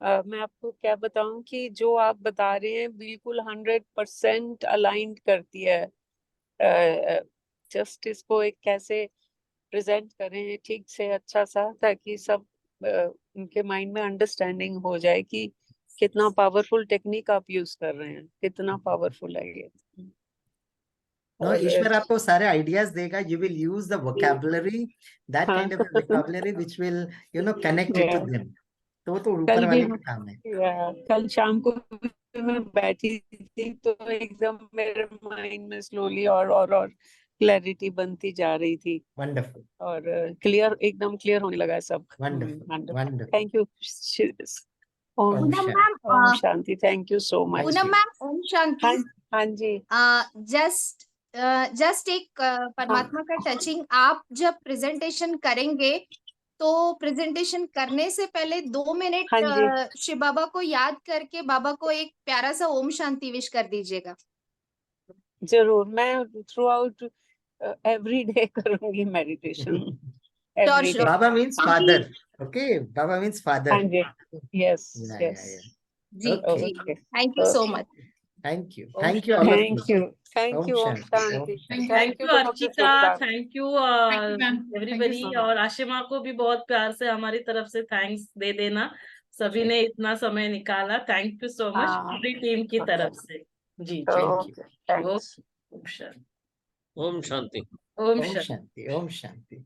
S6: मैं आपको क्या बताऊं कि जो आप बता रहे हैं बिल्कुल 100% अलाइंड करती है. जस्ट इसको एक कैसे प्रेजेंट करें ठीक से अच्छा सा, ताकि सब उनके माइंड में अंडरस्टैंडिंग हो जाए कि कितना पावरफुल टेक्निक आप यूज कर रहे हैं, कितना पावरफुल है ये.
S2: No, ईश्वर आपको सारे आइडियाज देगा. You will use the vocabulary, that kind of vocabulary which will, you know, connect it to them. तो वो तो ऊपर वाले का काम है.
S6: कल शाम को मैं बैठी थी तो एकदम मेरे माइंड में स्लोली और क्लैरिटी बनती जा रही थी.
S2: वंडरफुल.
S6: और क्लियर, एकदम क्लियर होने लगा सब.
S2: वंडरफुल.
S6: Thank you. ओम शांति. Thank you so much.
S7: Poonam ma'am, ओम शांति.
S6: हाँ जी.
S7: जस्ट एक परमात्मा का टचिंग. आप जब प्रेजेंटेशन करेंगे तो प्रेजेंटेशन करने से पहले 2 मिनट शिव बाबा को याद करके बाबा को एक प्यारा सा ओम शांति विश कर दीजिएगा.
S6: जरूर. मैं थ्रू आउट एवरी डे करूंगी मेडिटेशन.
S2: बाबा मीन्स फादर. ओके, बाबा मीन्स फादर.
S6: यस.
S7: जी. Thank you so much.
S2: Thank you.
S6: Thank you. Thank you.
S4: Thank you Archita. Thank you everybody. और आशिमा को भी बहुत प्यार से हमारी तरफ से थैंक्स दे देना. सभी ने इतना समय निकाला. थैंक यू सो मच पूरी टीम की तरफ से. जी.
S2: Thank you.
S4: ओम शांति.
S2: ओम शांति. ओम शांति. ओम शांति.